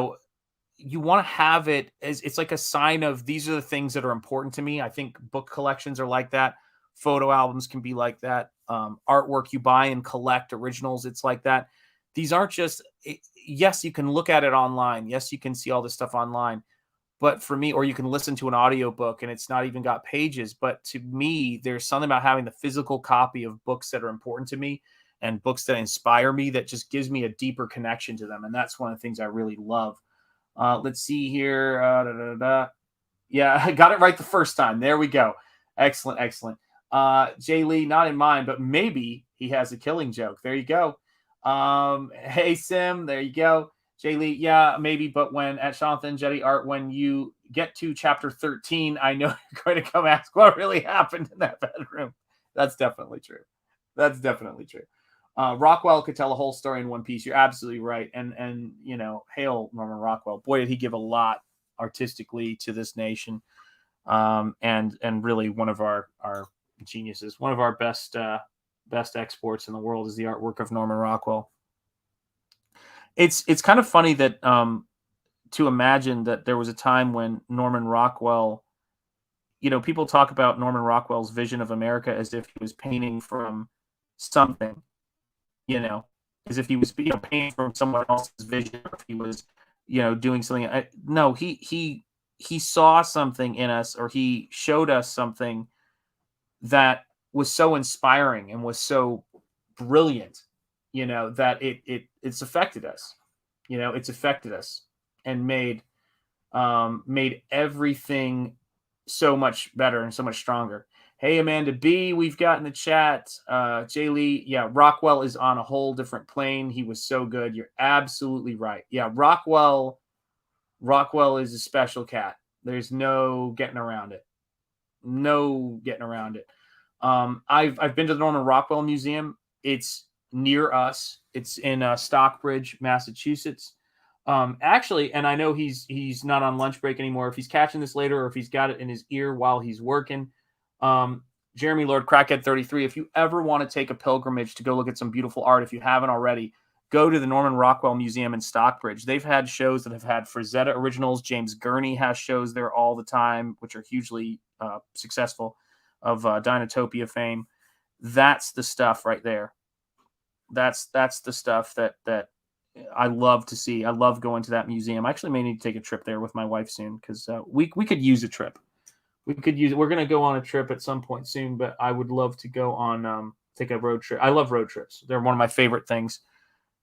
want to have it as it's like a sign of these are the things that are important to me. I think book collections are like that. Photo albums can be like that. Artwork you buy and collect, originals, it's like that. These aren't just, yes, you can look at it online. Yes, you can see all this stuff online. But for me, or you can listen to an audiobook and it's not even got pages. But to me, there's something about having the physical copy of books that are important to me and books that inspire me that just gives me a deeper connection to them. And that's one of the things I really love. Let's see here. Yeah, I got it right the first time. There we go. Excellent, excellent. Jay Lee, not in mine, but maybe he has a killing joke. There you go. Hey, Sim, there you go. Jay Lee, yeah, maybe, but when at Jonathan Jetty Art, when you get to chapter 13, I know you're going to come ask what really happened in that bedroom. That's definitely true. That's definitely true. Rockwell could tell a whole story in one piece. You're absolutely right. And hail Norman Rockwell. Boy, did he give a lot artistically to this nation. And really one of our geniuses, one of our best exports in the world is the artwork of Norman Rockwell. It's kind of funny that to imagine that there was a time when Norman Rockwell, people talk about Norman Rockwell's vision of America as if he was painting from something, as if he was painting from someone else's vision, or if he was, doing something. No, he saw something in us, or he showed us something that was so inspiring and was so brilliant, that it's affected us, it's affected us and made everything so much better and so much stronger. Hey, Amanda B, we've got in the chat. Jay Lee, yeah, Rockwell is on a whole different plane. He was so good. You're absolutely right. Yeah, Rockwell is a special cat. There's no getting around it. No getting around it. I've been to the Norman Rockwell Museum. It's near us. It's in Stockbridge, Massachusetts. Actually, and I know he's not on lunch break anymore. If he's catching this later, or if he's got it in his ear while he's working, Jeremy Lord Crackhead 33. If you ever want to take a pilgrimage to go look at some beautiful art, if you haven't already, go to the Norman Rockwell Museum in Stockbridge. They've had shows that have had Frazetta originals. James Gurney has shows there all the time, which are hugely successful, of Dinotopia fame. That's the stuff right there. That's the stuff that I love to see. I love going to that museum. I actually may need to take a trip there with my wife soon, because we could use a trip. We're going to go on a trip at some point soon, but I would love to go on take a road trip. I love road trips. They're one of my favorite things.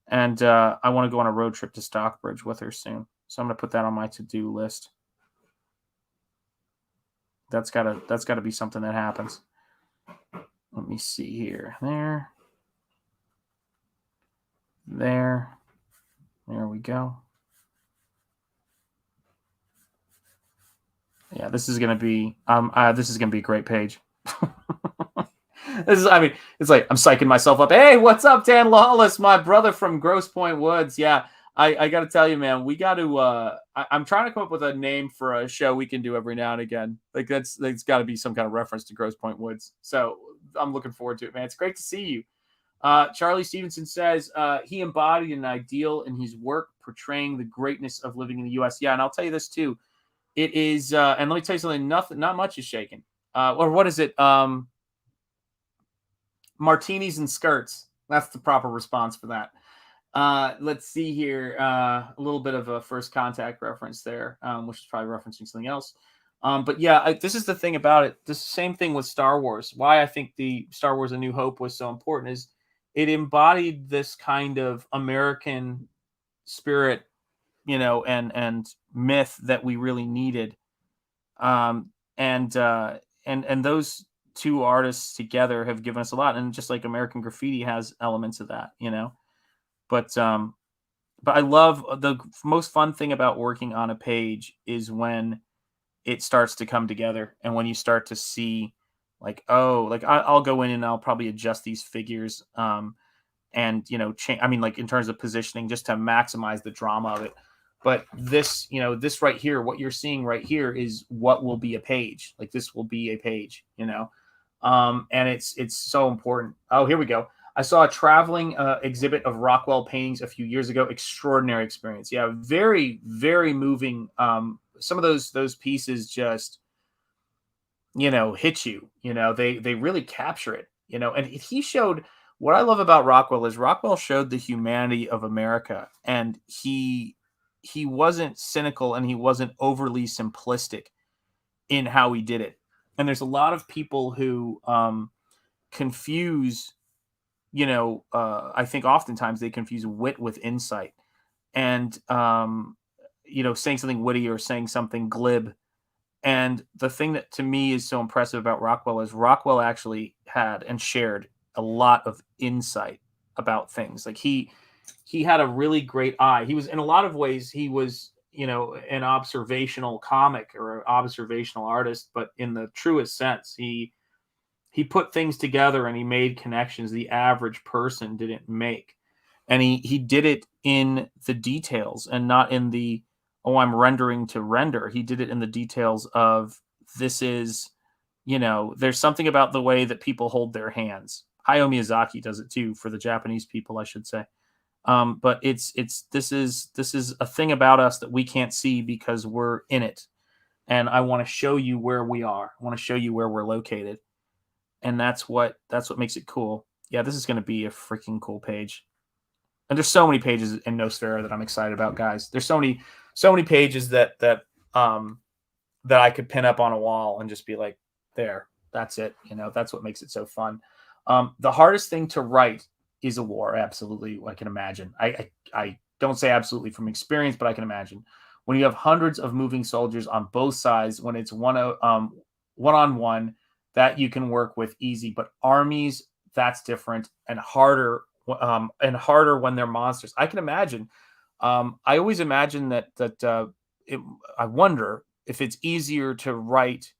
And I want to go on a road trip to Stockbridge with her soon. So I'm going to put that on my to-do list. That's gotta be something that happens. Let me see here. There we go. Yeah, this is gonna be a great page. It's like I'm psyching myself up. Hey, what's up, Dan Lawless, my brother from Grosse Pointe Woods? Yeah, I got to tell you, man, we got to. I'm trying to come up with a name for a show we can do every now and again. Like that's got to be some kind of reference to Grosse Pointe Woods. So I'm looking forward to it, man. It's great to see you. Charlie Stevenson says he embodied an ideal in his work, portraying the greatness of living in the U.S. Yeah, and I'll tell you this too. It is, and let me tell you something. Not much is shaken. Or what is it? Martinis and skirts. That's the proper response for that. Let's see here. A little bit of a First Contact reference there, which is probably referencing something else. But yeah, this is the thing about it. The same thing with Star Wars. Why I think the Star Wars A New Hope was so important is it embodied this kind of American spirit, and myth that we really needed. And those two artists together have given us a lot. And just like American Graffiti has elements of that, but I love the most fun thing about working on a page is when it starts to come together and when you start to see I'll go in and I'll probably adjust these figures, and change. In terms of positioning, just to maximize the drama of it. But this right here, what you're seeing right here is what will be a page. Like this will be a page, and it's so important. Oh, here we go. I saw a traveling exhibit of Rockwell paintings a few years ago. Extraordinary experience. Yeah, very, very moving. Some of those pieces just, hit you. They really capture it. And he showed. What I love about Rockwell is Rockwell showed the humanity of America, and he wasn't cynical and he wasn't overly simplistic in how he did it. And there's a lot of people who confuse, I think oftentimes they confuse wit with insight, and, saying something witty or saying something glib. And the thing that to me is so impressive about Rockwell is Rockwell actually had and shared a lot of insight about things. Like he had a really great eye. He was, in a lot of ways, he was, an observational comic or an observational artist, but in the truest sense, he put things together and he made connections the average person didn't make. And he did it in the details and not in the, I'm rendering to render. He did it in the details of this is, there's something about the way that people hold their hands. Hayao Miyazaki does it too, for the Japanese people, I should say. But this is a thing about us that we can't see because we're in it. And I want to show you where we are. I want to show you where we're located. And that's what makes it cool. Yeah, this is going to be a freaking cool page. And there's so many pages in Nosfero that I'm excited about, guys. There's so many pages that I could pin up on a wall and just be like, there, that's it. That's what makes it so fun. The hardest thing to write is a war. Absolutely. I can imagine. I don't say absolutely from experience, but I can imagine when you have hundreds of moving soldiers on both sides, when it's one-on-one, that you can work with easy, but armies, that's different and harder when they're monsters. I can imagine. I always imagine that I wonder if it's easier to write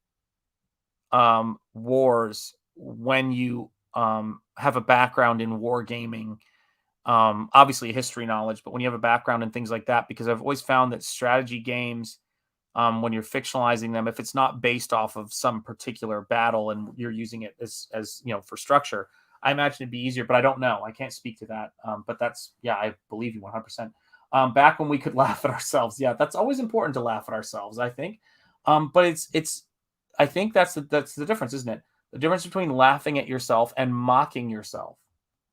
wars when you have a background in wargaming, obviously a history knowledge, but when you have a background in things like that, because I've always found that strategy games, when you're fictionalizing them, if it's not based off of some particular battle and you're using it as for structure, I imagine it'd be easier, but I don't know. I can't speak to that. But that's, yeah, I believe you 100%. Back when we could laugh at ourselves. Yeah, that's always important to laugh at ourselves, I think. But I think that's the difference, isn't it? The difference between laughing at yourself and mocking yourself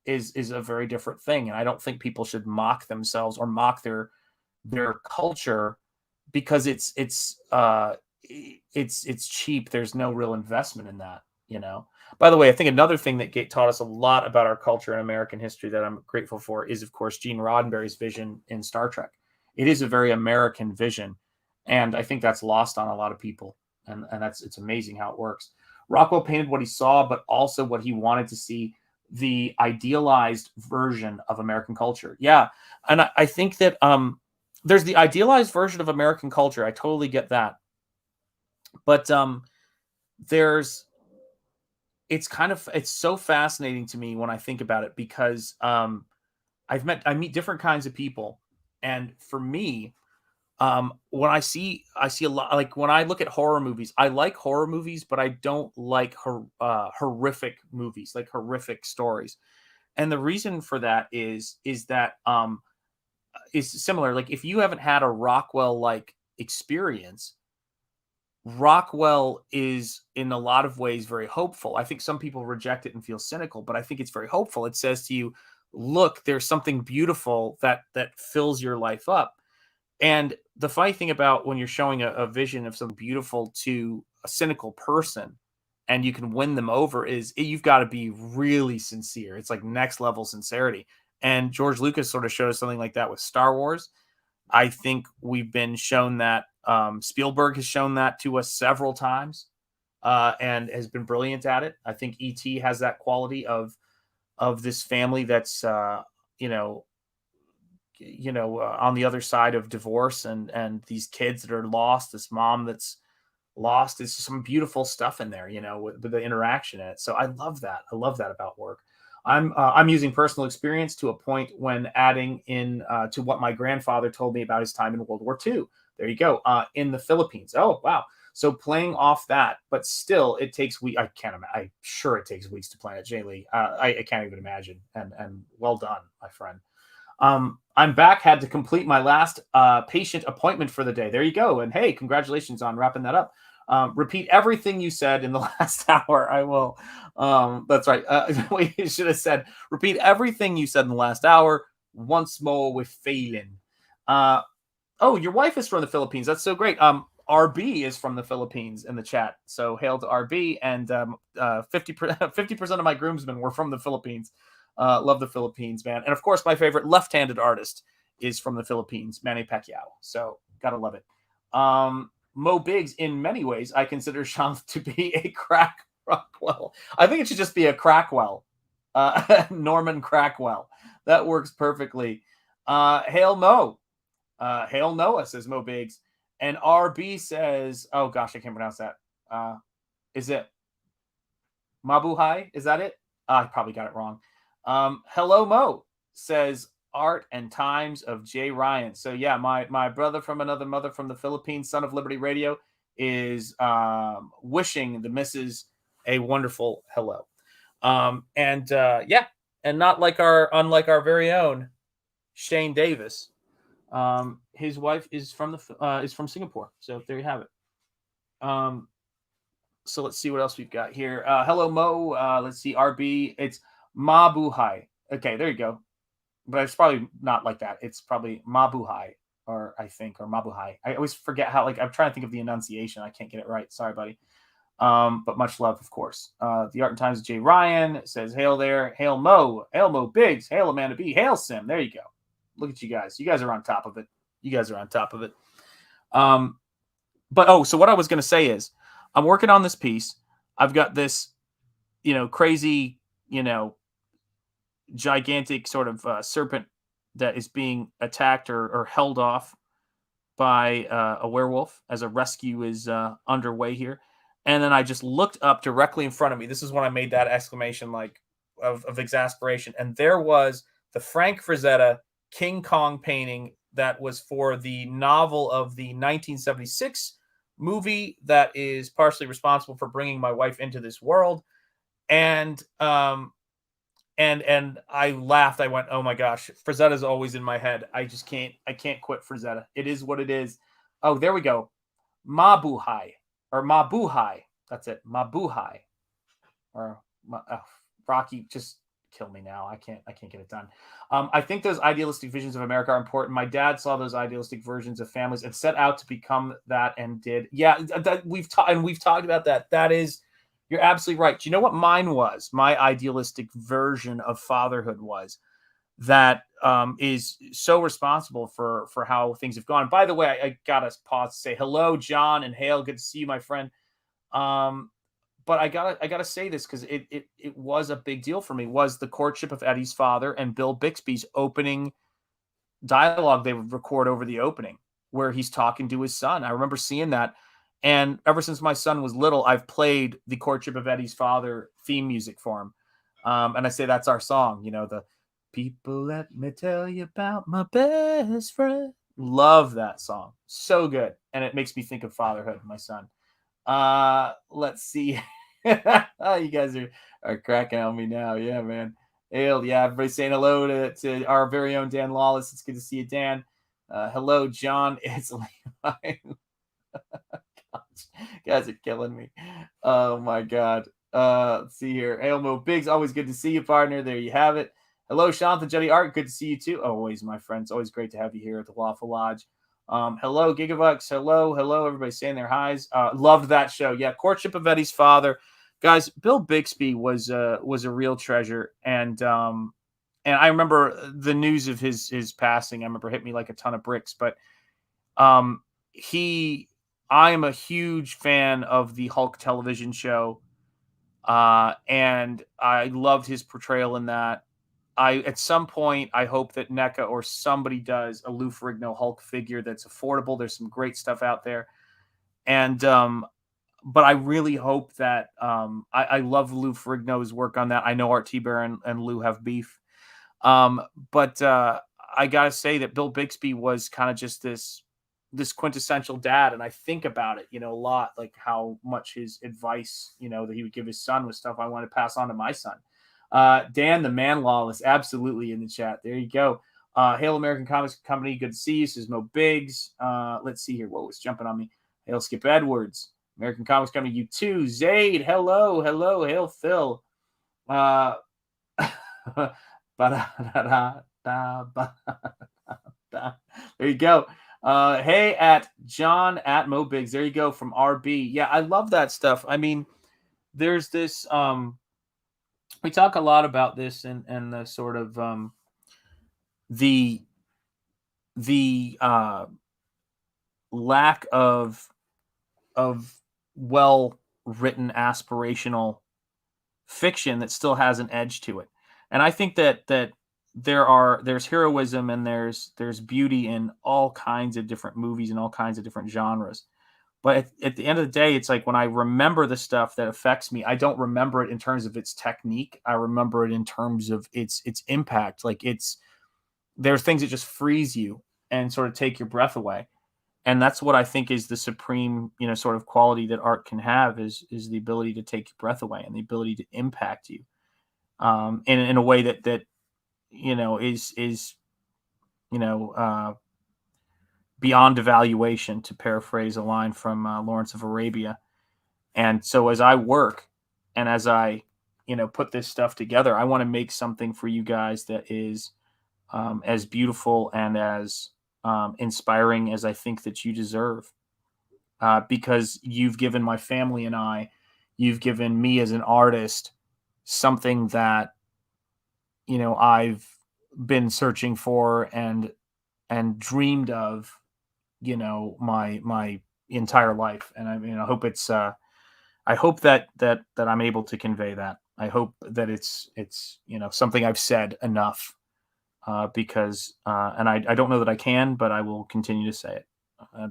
is a very different thing. And I don't think people should mock themselves or mock their culture because it's cheap. There's no real investment in that, By the way, I think another thing that taught us a lot about our culture and American history that I'm grateful for is, of course, Gene Roddenberry's vision in Star Trek. It is a very American vision, and I think that's lost on a lot of people. And it's amazing how it works. Rockwell painted what he saw, but also what he wanted to see, the idealized version of American culture. Yeah, and I think that there's the idealized version of American culture. I totally get that, but it's so fascinating to me when I think about it, because I meet different kinds of people, and for me, when I see a lot, like when I look at horror movies, I like horror movies, but I don't like horrific movies, like horrific stories. And the reason for that is that is similar. Like if you haven't had a Rockwell like experience, Rockwell is in a lot of ways very hopeful. I think some people reject it and feel cynical, but I think it's very hopeful. It says to you, look, there's something beautiful that fills your life up. And the funny thing about when you're showing a vision of something beautiful to a cynical person and you can win them over is you've got to be really sincere. It's like next level sincerity. And George Lucas sort of showed us something like that with Star Wars. I think we've been shown that. Spielberg has shown that to us several times and has been brilliant at it. I think E.T. has that quality of this family that's, on the other side of divorce and these kids that are lost, this mom that's lost. It's some beautiful stuff in there, with the interaction in it. So I love that. I love that about work. I'm using personal experience to a point when adding in to what my grandfather told me about his time in World War II. There you go. In the Philippines. Oh, wow. So playing off that, but still it takes weeks. I'm sure it takes weeks to plan it, Jay Lee. I can't even imagine. And well done, my friend. I'm back, had to complete my last patient appointment for the day. There you go. And hey, congratulations on wrapping that up. Repeat everything you said in the last hour. I will. That's right. We should have said, repeat everything you said in the last hour once more with feeling. Oh, your wife is from the Philippines. That's so great. RB is from the Philippines in the chat. So hail to RB. And 50% of my groomsmen were from the Philippines. Love the Philippines, man. And of course, my favorite left-handed artist is from the Philippines, Manny Pacquiao. So gotta love it. Mo Biggs, in many ways, I consider Sean to be a crack Rockwell. I think it should just be a Crackwell. Norman Crackwell. That works perfectly. Hail Mo. Hail Noah, says Mo Biggs. And RB says, oh gosh, I can't pronounce that. Is it Mabuhay? Is that it? I probably got it wrong. Hello Mo, says Art and Times of Jay Ryan. So yeah, my brother from another mother from the Philippines, Son of Liberty Radio, is wishing the missus a wonderful hello. And not unlike our very own Shane Davis. His wife is from Singapore. So there you have it. So let's see what else we've got here. Hello Mo. Let's see, RB. It's Mabuhay. Okay, there you go. But it's probably not like that. It's probably Mabuhay, or Mabuhay. I always forget how, I'm trying to think of the enunciation. I can't get it right. Sorry, buddy. But much love, of course. The Art and Times of Jay Ryan says, hail there. Hail Mo. Hail Mo Biggs. Hail Amanda B. Hail Sim. There you go. Look at you guys. You guys are on top of it. So what I was going to say is I'm working on this piece. I've got this, crazy, gigantic sort of serpent that is being attacked or held off by a werewolf as a rescue is underway here. And then I just looked up directly in front of me. This is when I made that exclamation, of exasperation. And there was the Frank Frazetta King Kong painting that was for the novel of the 1976 movie that is partially responsible for bringing my wife into this world. And and I laughed. I went, "Oh my gosh, Frazetta's always in my head. I can't quit Frazetta. It is what it is." Oh, there we go. Mabuhay or Mabuhay. That's it. Mabuhay. Or Rocky, just kill me now. I can't get it done. I think those idealistic visions of America are important. My dad saw those idealistic versions of families and set out to become that and did. Yeah, we've talked about that. That is, you're absolutely right. Do you know what mine was? My idealistic version of fatherhood was that is so responsible for how things have gone. By the way, I gotta pause to say hello, John and Hale. Good to see you, my friend. But I gotta say this because it was a big deal for me. Was the courtship of Eddie's father and Bill Bixby's opening dialogue they would record over the opening, where he's talking to his son. I remember seeing that, and ever since my son was little, I've played the courtship of Eddie's father theme music for him. And I say that's our song. You know, the people let me tell you about my best friend. Love that song, so good, and it makes me think of fatherhood, my son. Let's see. You guys are cracking on me now. Yeah, man. Hail, yeah, everybody's saying hello to our very own Dan Lawless. It's good to see you, Dan. Hello, John. It's Levi. Guys are killing me. Oh my god. Let's see here. Elmo Biggs, always good to see you, partner. There you have it. Hello, Shantha Jetty Art. Good to see you too. Always, my friends. Always great to have you here at the Waffle Lodge. Hello, Gigabucks. Hello. Everybody's saying their highs. Loved that show. Yeah, Courtship of Eddie's Father. Guys, Bill Bixby was a real treasure. And I remember the news of his passing. I remember hit me like a ton of bricks. But I am a huge fan of the Hulk television show. And I loved his portrayal in that. At some point, I hope that NECA or somebody does a Lou Ferrigno Hulk figure that's affordable. There's some great stuff out there. And, but I really hope that, I love Lou Ferrigno's work on that. I know Art T-Bear and Lou have beef. But I gotta say that Bill Bixby was kind of just this quintessential dad. And I think about it, a lot, like how much his advice, that he would give his son was stuff I want to pass on to my son. Dan, the man Lawless, absolutely in the chat. There you go. Hail American Comics Company, good to see you. Says Mo Biggs. Let's see here. What was jumping on me? Hail Skip Edwards. American Comics Company, you too. Zaid, hello. Hail Phil. There you go. Hey at John at Mo Biggs. There you go from RB. Yeah, I love that stuff. I mean, there's this we talk a lot about this and the sort of the lack of well written aspirational fiction that still has an edge to it. And I think that there's heroism and there's beauty in all kinds of different movies and all kinds of different genres. But at the end of the day, it's like when I remember the stuff that affects me, I don't remember it in terms of its technique. I remember it in terms of its impact. Like there's things that just freeze you and sort of take your breath away. And that's what I think is the supreme, sort of quality that art can have is the ability to take your breath away and the ability to impact you in a way that is beyond evaluation, to paraphrase a line from Lawrence of Arabia. And so as I work and as I, put this stuff together, I want to make something for you guys that is as beautiful and as inspiring as I think that you deserve. Because you've given my family and you've given me as an artist something that, I've been searching for and dreamed of, my entire life. And I hope it's I hope that I'm able to convey that. I hope that it's something I've said enough because and I don't know that I can, but I will continue to say it.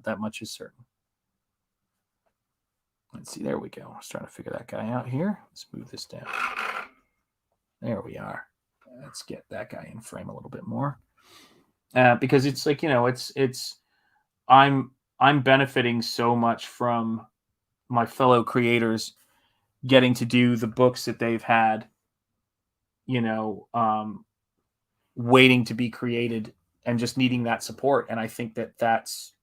That much is certain. Let's see. There we go. I was trying to figure that guy out here. Let's move this down. There we are. Let's get that guy in frame a little bit more. Because it's like, I'm benefiting so much from my fellow creators getting to do the books that they've had, waiting to be created and just needing that support. And I think that's,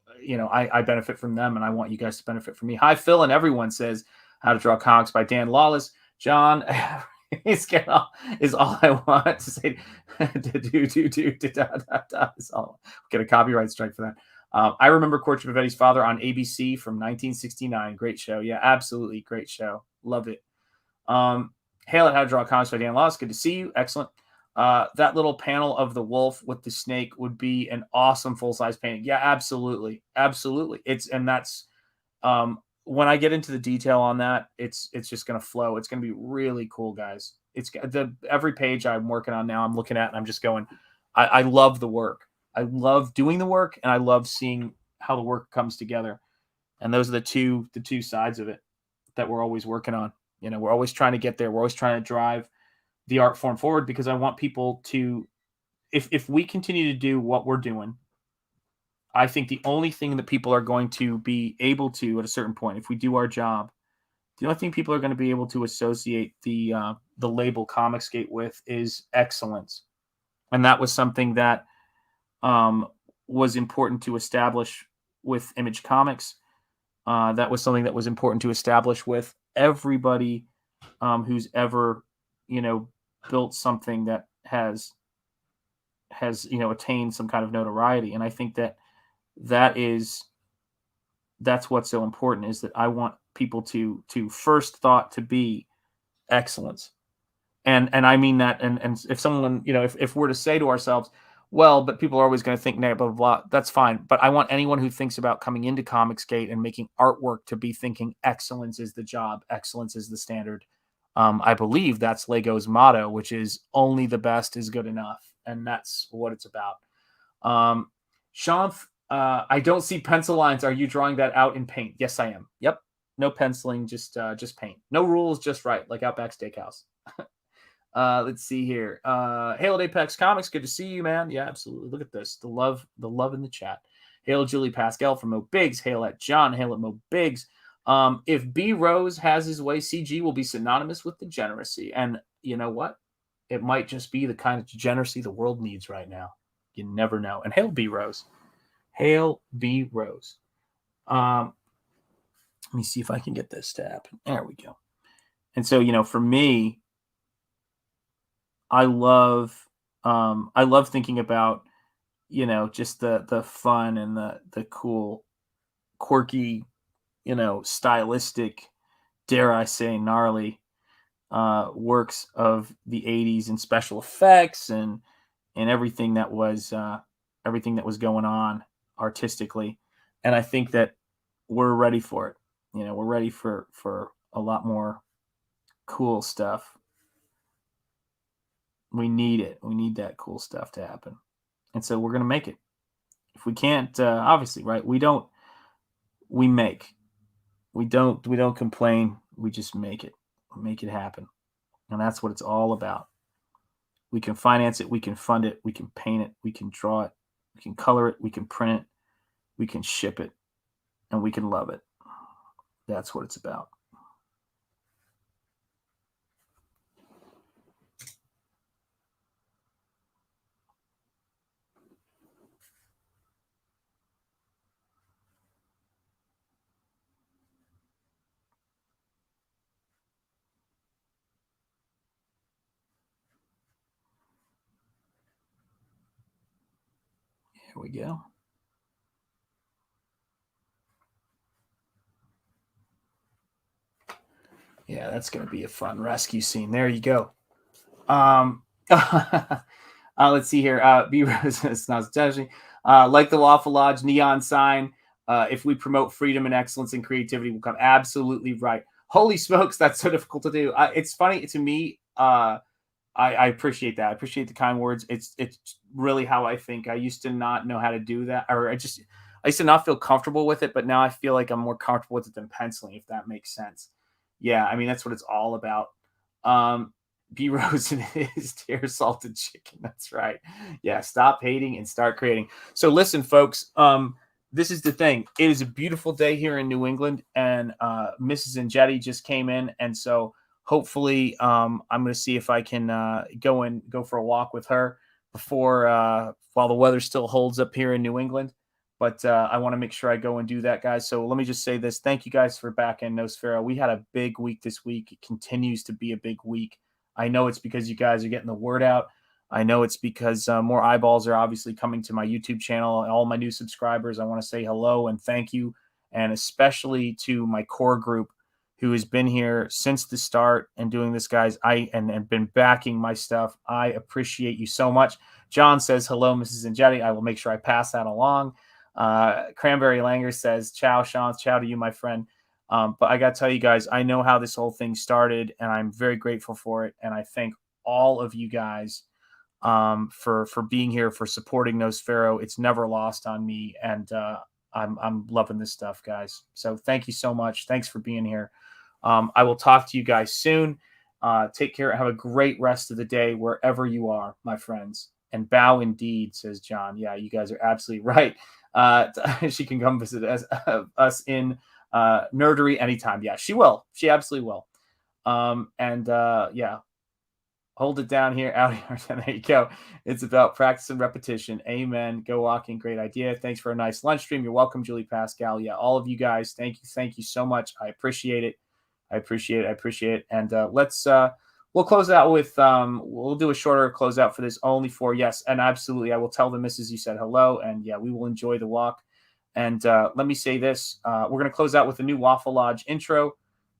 I benefit from them, and I want you guys to benefit from me. Hi, Phil, and everyone says How to Draw Comics by Dan Lawless. John, is all I want to say. Is all. Get a copyright strike for that. I remember Courtship of Eddie's Father on ABC from 1969. Great show. Yeah, absolutely. Great show. Love it. Hail at How to Draw Comics by Dan Lawless. Good to see you. Excellent. That little panel of the wolf with the snake would be an awesome full-size painting. Yeah, absolutely. Absolutely. That's when I get into the detail on that, it's just going to flow. It's going to be really cool, guys. Every page I'm working on now, I'm looking at, and I'm just going, I love the work. I love doing the work, and I love seeing how the work comes together. And those are the two sides of it that we're always working on. We're always trying to get there. We're always trying to drive the art form forward, because I want people to, if we continue to do what we're doing, I think the only thing that people are going to be able to, at a certain point, if we do our job, the only thing people are going to be able to associate the label Comicsgate with is excellence. And that was something that was important to establish with Image Comics. That was something that was important to establish with everybody who's ever, built something that has attained some kind of notoriety. And I think that's what's so important, is that I want people to first thought to be excellence. And I mean that, and if someone, if we're to say to ourselves, well, but people are always going to think negative, blah, blah, blah, that's fine. But I want anyone who thinks about coming into Comicsgate and making artwork to be thinking excellence is the job, excellence is the standard. I believe that's Lego's motto, which is only the best is good enough. And that's what it's about. Sean, I don't see pencil lines. Are you drawing that out in paint? Yes, I am. Yep. No penciling, just paint. No rules, just right, like Outback Steakhouse. Let's see here. Hail at Apex Comics. Good to see you, man. Yeah, absolutely. Look at this. The love in the chat. Hail Julie Pascal from Mo Biggs. Hail at John. Hail at Mo Biggs. If B Rose has his way, CG will be synonymous with degeneracy. And you know what? It might just be the kind of degeneracy the world needs right now. You never know. And hail B Rose. Hail B Rose. Let me see if I can get this to happen. There we go. And so, for me, I love thinking about, just the fun and the cool, quirky, stylistic, dare I say, gnarly works of the 80s and special effects and everything that was going on artistically. And I think that we're ready for it. We're ready for a lot more cool stuff. We need it. We need that cool stuff to happen. And so we're going to make it. If we can't, obviously, right? We make. We don't complain. We just make it. We make it happen. And that's what it's all about. We can finance it. We can fund it. We can paint it. We can draw it. We can color it. We can print it. We can ship it. And we can love it. That's what it's about. Here we go. Yeah, that's going to be a fun rescue scene. There you go. Let's see here. B-Rose, it's not like the Waffle Lodge neon sign. If we promote freedom and excellence and creativity, will come. Absolutely right. Holy smokes, that's so difficult to do. It's funny to me. I appreciate that. I appreciate the kind words. It's really how I think. I used to not know how to do that, or I used to not feel comfortable with it, but now I feel like I'm more comfortable with it than penciling, if that makes sense. Yeah, I mean, that's what it's all about. B Rose is dear salted chicken. That's right. Yeah, stop hating and start creating. So listen, folks. This is the thing. It is a beautiful day here in New England, and Mrs. Andretti just came in, and so hopefully, I'm going to see if I can go for a walk with her before while the weather still holds up here in New England. But I want to make sure I go and do that, guys. So let me just say this. Thank you guys for back in Nosfero. We had a big week this week. It continues to be a big week. I know it's because you guys are getting the word out. I know it's because more eyeballs are obviously coming to my YouTube channel. All my new subscribers, I want to say hello and thank you. And especially to my core group who has been here since the start and doing this, guys. And been backing my stuff. I appreciate you so much. John says, hello, Mrs. Andretti. I will make sure I pass that along. Cranberry Langer says, ciao, Sean. Ciao to you, my friend. But I got to tell you guys, I know how this whole thing started, and I'm very grateful for it. And I thank all of you guys for being here, for supporting Nosfero. It's never lost on me, and I'm loving this stuff, guys. So thank you so much. Thanks for being here. I will talk to you guys soon. Take care. Have a great rest of the day wherever you are, my friends. And bow indeed, says John. Yeah, you guys are absolutely right. She can come visit us in nerdery anytime. Yeah, she will. She absolutely will. Yeah, hold it down here, out here. There you go. It's about practice and repetition. Amen. Go walking. Great idea. Thanks for a nice lunch stream. You're welcome, Julie Pascal. Yeah, all of you guys. Thank you so much. I appreciate it. I appreciate it. And we'll close out with we'll do a shorter closeout for this, only for yes, and absolutely, I will tell the missus you said hello, and yeah, we will enjoy the walk. And let me say this: we're going to close out with a new Waffle Lodge intro,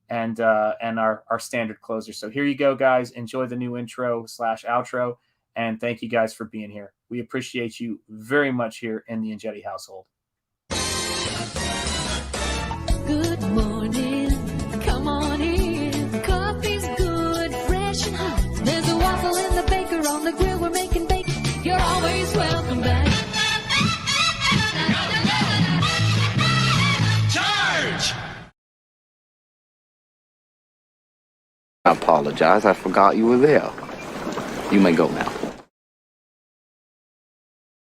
and our standard closer. So here you go, guys. Enjoy the new intro / outro, and thank you guys for being here. We appreciate you very much here in the Andretti household. Good morning, come on in. Coffee's good, fresh and hot. There's a waffle in the baker, on the grill we're making bacon. You're always welcome back. Charge! I apologize. I forgot you were there. You may go now.